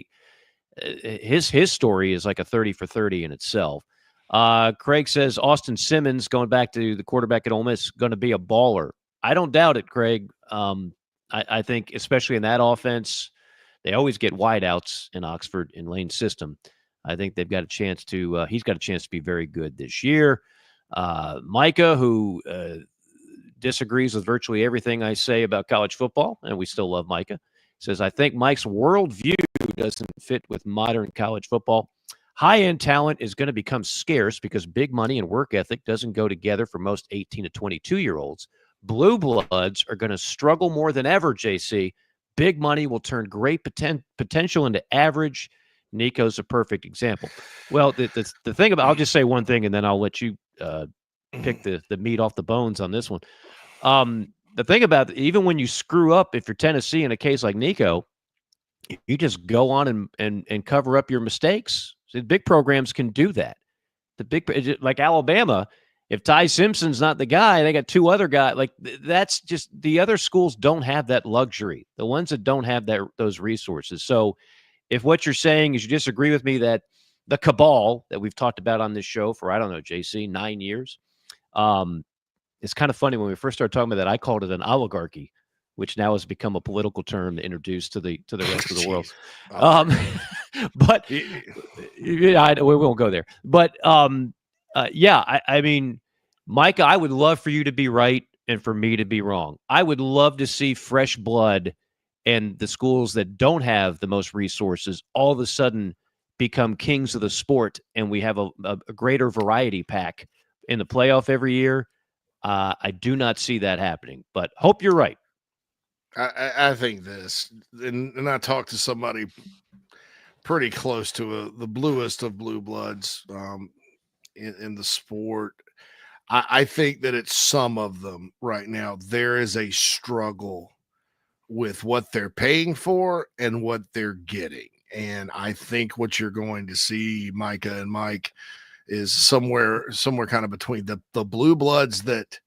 His story is like a 30 for 30 in itself. Craig says Austin Simmons, going back to the quarterback at Ole Miss, going to be a baller. I don't doubt it, Craig. I think especially in that offense, they always get wideouts in Oxford in Lane's system. I think they've got a chance to. He's got a chance to be very good this year. Micah, who disagrees with virtually everything I say about college football, and we still love Micah, says, I think Mike's worldview doesn't fit with modern college football. High-end talent is going to become scarce because big money and work ethic doesn't go together for most 18 to 22-year-olds. Blue bloods are going to struggle more than ever, JC. Big money will turn great potential into average. Nico's a perfect example. Well, the thing about, I'll just say one thing, and then I'll let you pick the meat off the bones on this one. The thing about even when you screw up, if you're Tennessee in a case like Nico, you just go on and cover up your mistakes. So big programs can do that. The big, like Alabama, if Ty Simpson's not the guy, they got two other guys. Like that's just, the other schools don't have that luxury. The ones that don't have those resources. So if what you're saying is you disagree with me that the cabal that we've talked about on this show for, I don't know, JC, 9 years, it's kind of funny when we first started talking about that, I called it an oligarchy, which now has become a political term introduced to the rest of the world. But yeah, we won't go there. But yeah, I mean, Micah, I would love for you to be right and for me to be wrong. I would love to see fresh blood and the schools that don't have the most resources all of a sudden become kings of the sport, and we have a greater variety pack in the playoff every year. I do not see that happening, but hope you're right. I think this, and I talked to somebody pretty close to the bluest of blue bloods in the sport. I think that it's some of them right now. There is a struggle with what they're paying for and what they're getting. And I think what you're going to see, Micah and Mike, is somewhere kind of between the blue bloods that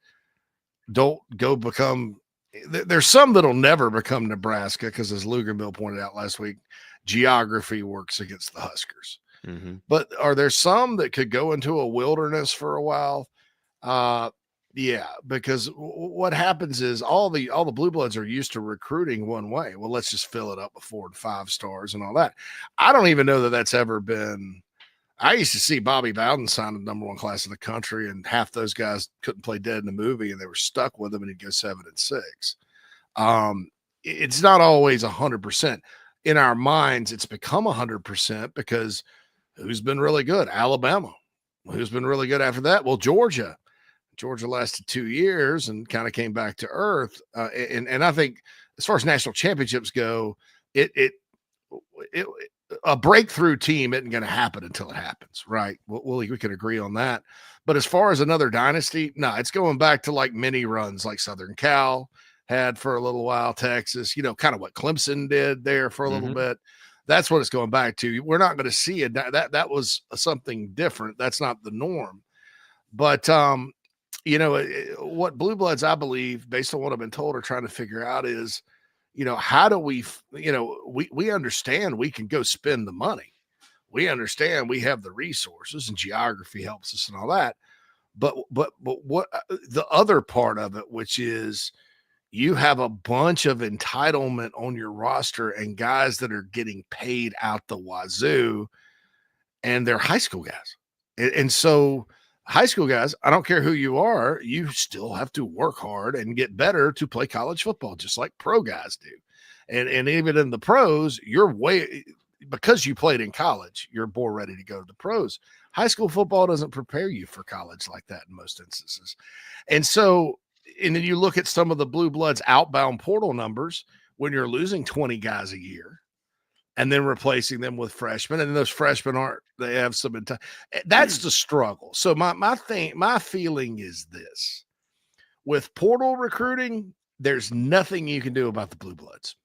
don't go become. There's some that'll never become Nebraska because, as Luganville pointed out last week, geography works against the Huskers. Mm-hmm. But are there some that could go into a wilderness for a while? Yeah, because what happens is all the blue bloods are used to recruiting one way. Well, let's just fill it up with 4 and 5 stars and all that. I don't even know that that's ever been. I used to see Bobby Bowden sign the number 1 class in the country, and half those guys couldn't play dead in the movie, and they were stuck with him, and he'd go 7 and 6. It's not always 100%. In our minds, it's become 100% because who's been really good? Alabama. Who's been really good after that? Well, Georgia. Georgia lasted 2 years and kind of came back to earth. And I think as far as national championships go, a breakthrough team isn't going to happen until it happens, right? We can agree on that. But as far as another dynasty, no, it's going back to like mini runs like Southern Cal had for a little while, Texas, kind of what Clemson did there for a little bit. That's what it's going back to. We're not going to see it. That was something different. That's not the norm. But, what blue bloods, I believe, based on what I've been told, are trying to figure out is, how do we understand we can go spend the money. We understand we have the resources and geography helps us and all that. But what the other part of it, which is you have a bunch of entitlement on your roster and guys that are getting paid out the wazoo, and they're high school guys. And so high school guys, I don't care who you are, you still have to work hard and get better to play college football, just like pro guys do. And even in the pros, because you played in college, you're more ready to go to the pros. High school football doesn't prepare you for college like that in most instances. And so, and then you look at some of the blue bloods outbound portal numbers when you're losing 20 guys a year and then replacing them with freshmen. And those freshmen they have some, that's the struggle. So my feeling is this: with portal recruiting, there's nothing you can do about the blue bloods.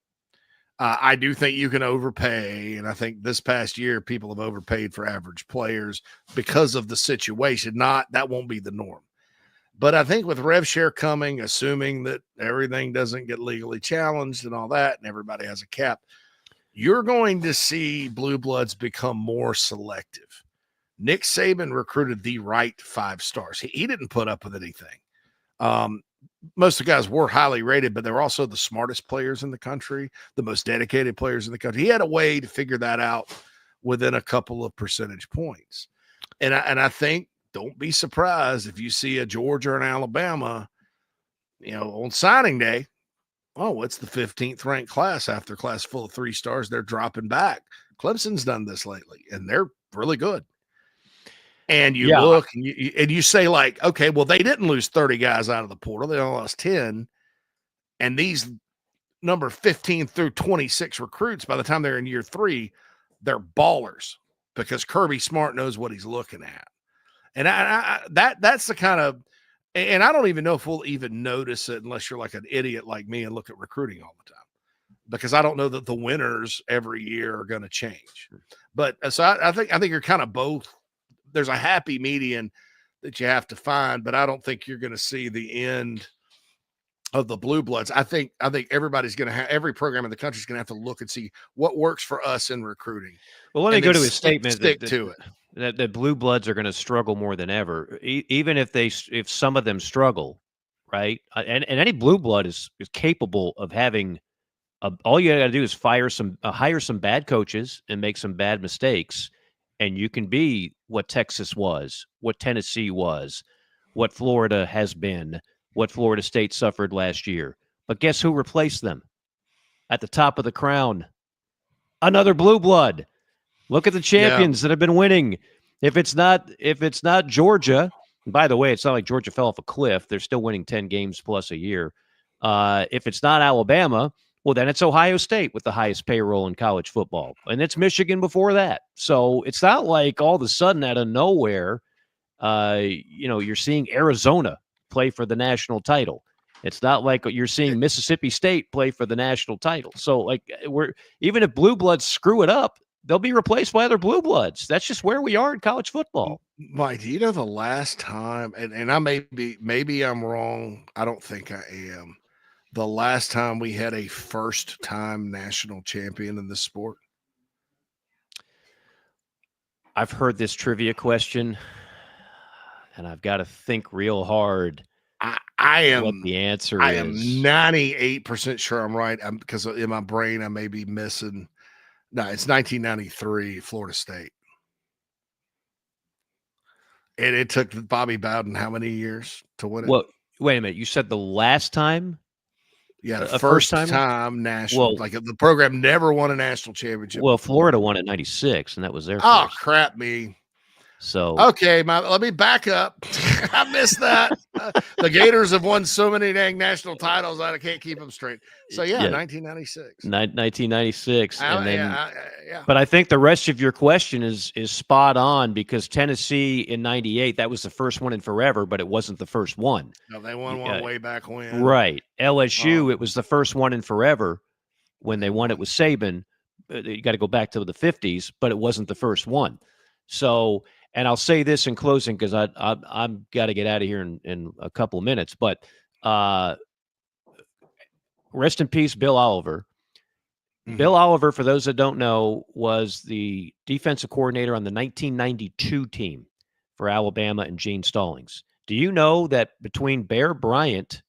I do think you can overpay. And I think this past year, people have overpaid for average players because of the situation. That won't be the norm. But I think with rev share coming, assuming that everything doesn't get legally challenged and all that, and everybody has a cap, you're going to see blue bloods become more selective. Nick Saban recruited the right 5 stars. He didn't put up with anything. Most of the guys were highly rated, but they were also the smartest players in the country, the most dedicated players in the country. He had a way to figure that out within a couple of percentage points. And I think, don't be surprised if you see a Georgia or an Alabama, on signing day. Oh, it's the 15th ranked class after class full of 3 stars. They're dropping back. Clemson's done this lately, and they're really good. And you look and you say, like, okay, well, they didn't lose 30 guys out of the portal. They only lost 10. And these number 15 through 26 recruits, by the time they're in year 3, they're ballers because Kirby Smart knows what he's looking at. And that's the kind of, and I don't even know if we'll even notice it unless you're like an idiot like me and look at recruiting all the time, because I don't know that the winners every year are going to change. But so I think you're kind of both. There's a happy median that you have to find, but I don't think you're going to see the end of the blue bloods. I think everybody's going to have, every program in the country is going to have to look and see what works for us in recruiting. Well, let me go to his statement. Stick to it. That blue bloods are going to struggle more than ever, even if some of them struggle, right? And any blue blood is capable of having. All you got to do is hire some bad coaches and make some bad mistakes, and you can be what Texas was, what Tennessee was, what Florida has been, what Florida State suffered last year. But guess who replaced them at the top of the crown? Another blue blood. Look at the champions that have been winning. If it's not Georgia, and by the way, it's not like Georgia fell off a cliff. They're still winning 10 games plus a year. If it's not Alabama, well, then it's Ohio State with the highest payroll in college football. And it's Michigan before that. So it's not like all of a sudden out of nowhere, you're seeing Arizona play for the national title. It's not like you're seeing Mississippi State play for the national title. So like even if blue bloods screw it up, they'll be replaced by other blue bloods. That's just where we are in college football. Mike, do you know the last time, and I maybe I'm wrong. I don't think I am. The last time we had a first-time national champion in this sport? I've heard this trivia question, and I've got to think real hard. I am what the answer I is. am 98% sure I'm right. Because in my brain I may be missing. No, it's 1993, Florida State. And it took Bobby Bowden how many years to win it? Well, wait a minute. You said the last time? Yeah, the first time national. Like the program never won a national championship. Well, Florida won in 96, and that was their Oh, first. crap me. So okay, let me back up. I missed that. The Gators have won so many dang national titles I can't keep them straight. So 1996. 1996, and then. Yeah. But I think the rest of your question is spot on, because Tennessee in '98, that was the first one in forever, but it wasn't the first one. No, they won one way back when. Right. LSU, it was the first one in forever when they won it with Saban. You got to go back to the 50s, but it wasn't the first one. So. And I'll say this in closing, because I'm got to get out of here in a couple of minutes. But rest in peace, Bill Oliver. Mm-hmm. Bill Oliver, for those that don't know, was the defensive coordinator on the 1992 team for Alabama and Gene Stallings. Do you know that between Bear Bryant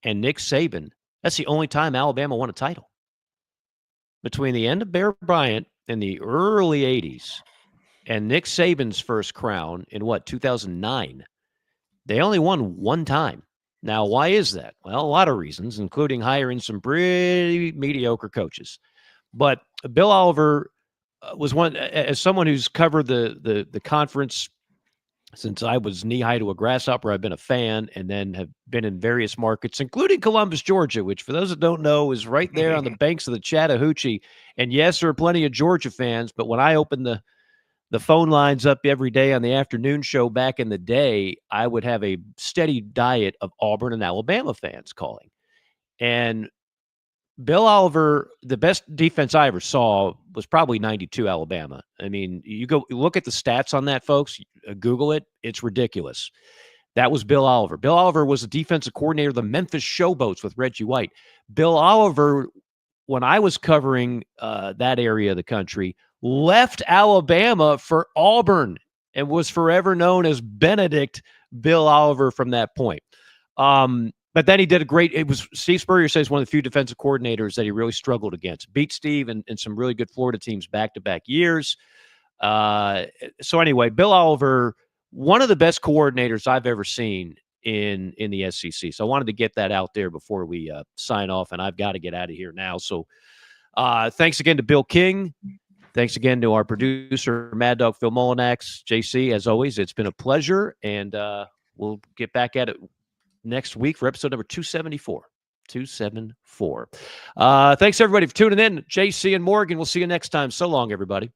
and Nick Saban, that's the only time Alabama won a title? Between the end of Bear Bryant in the early 80s and Nick Saban's first crown in 2009, they only won one time. Now, why is that? Well, a lot of reasons, including hiring some pretty mediocre coaches. But Bill Oliver was one, as someone who's covered the conference since I was knee-high to a grasshopper. I've been a fan, and then have been in various markets, including Columbus, Georgia, which, for those that don't know, is right there on the banks of the Chattahoochee. And yes, there are plenty of Georgia fans, but when I opened the phone lines up every day on the afternoon show back in the day, I would have a steady diet of Auburn and Alabama fans calling. And Bill Oliver, the best defense I ever saw was probably 92 Alabama. I mean, you look at the stats on that, folks. Google it. It's ridiculous. That was Bill Oliver. Bill Oliver was the defensive coordinator of the Memphis Showboats with Reggie White. Bill Oliver, when I was covering that area of the country, left Alabama for Auburn and was forever known as Benedict Bill Oliver from that point. But then he did Steve Spurrier says one of the few defensive coordinators that he really struggled against. Beat Steve and some really good Florida teams back-to-back years. So anyway, Bill Oliver, one of the best coordinators I've ever seen in the SEC. So I wanted to get that out there before we sign off, and I've got to get out of here now. So thanks again to Bill King. Thanks again to our producer, Mad Dog Phil Molinax. JC, as always, it's been a pleasure, and we'll get back at it next week for episode number 274. 274. Thanks, everybody, for tuning in. JC and Morgan, we'll see you next time. So long, everybody.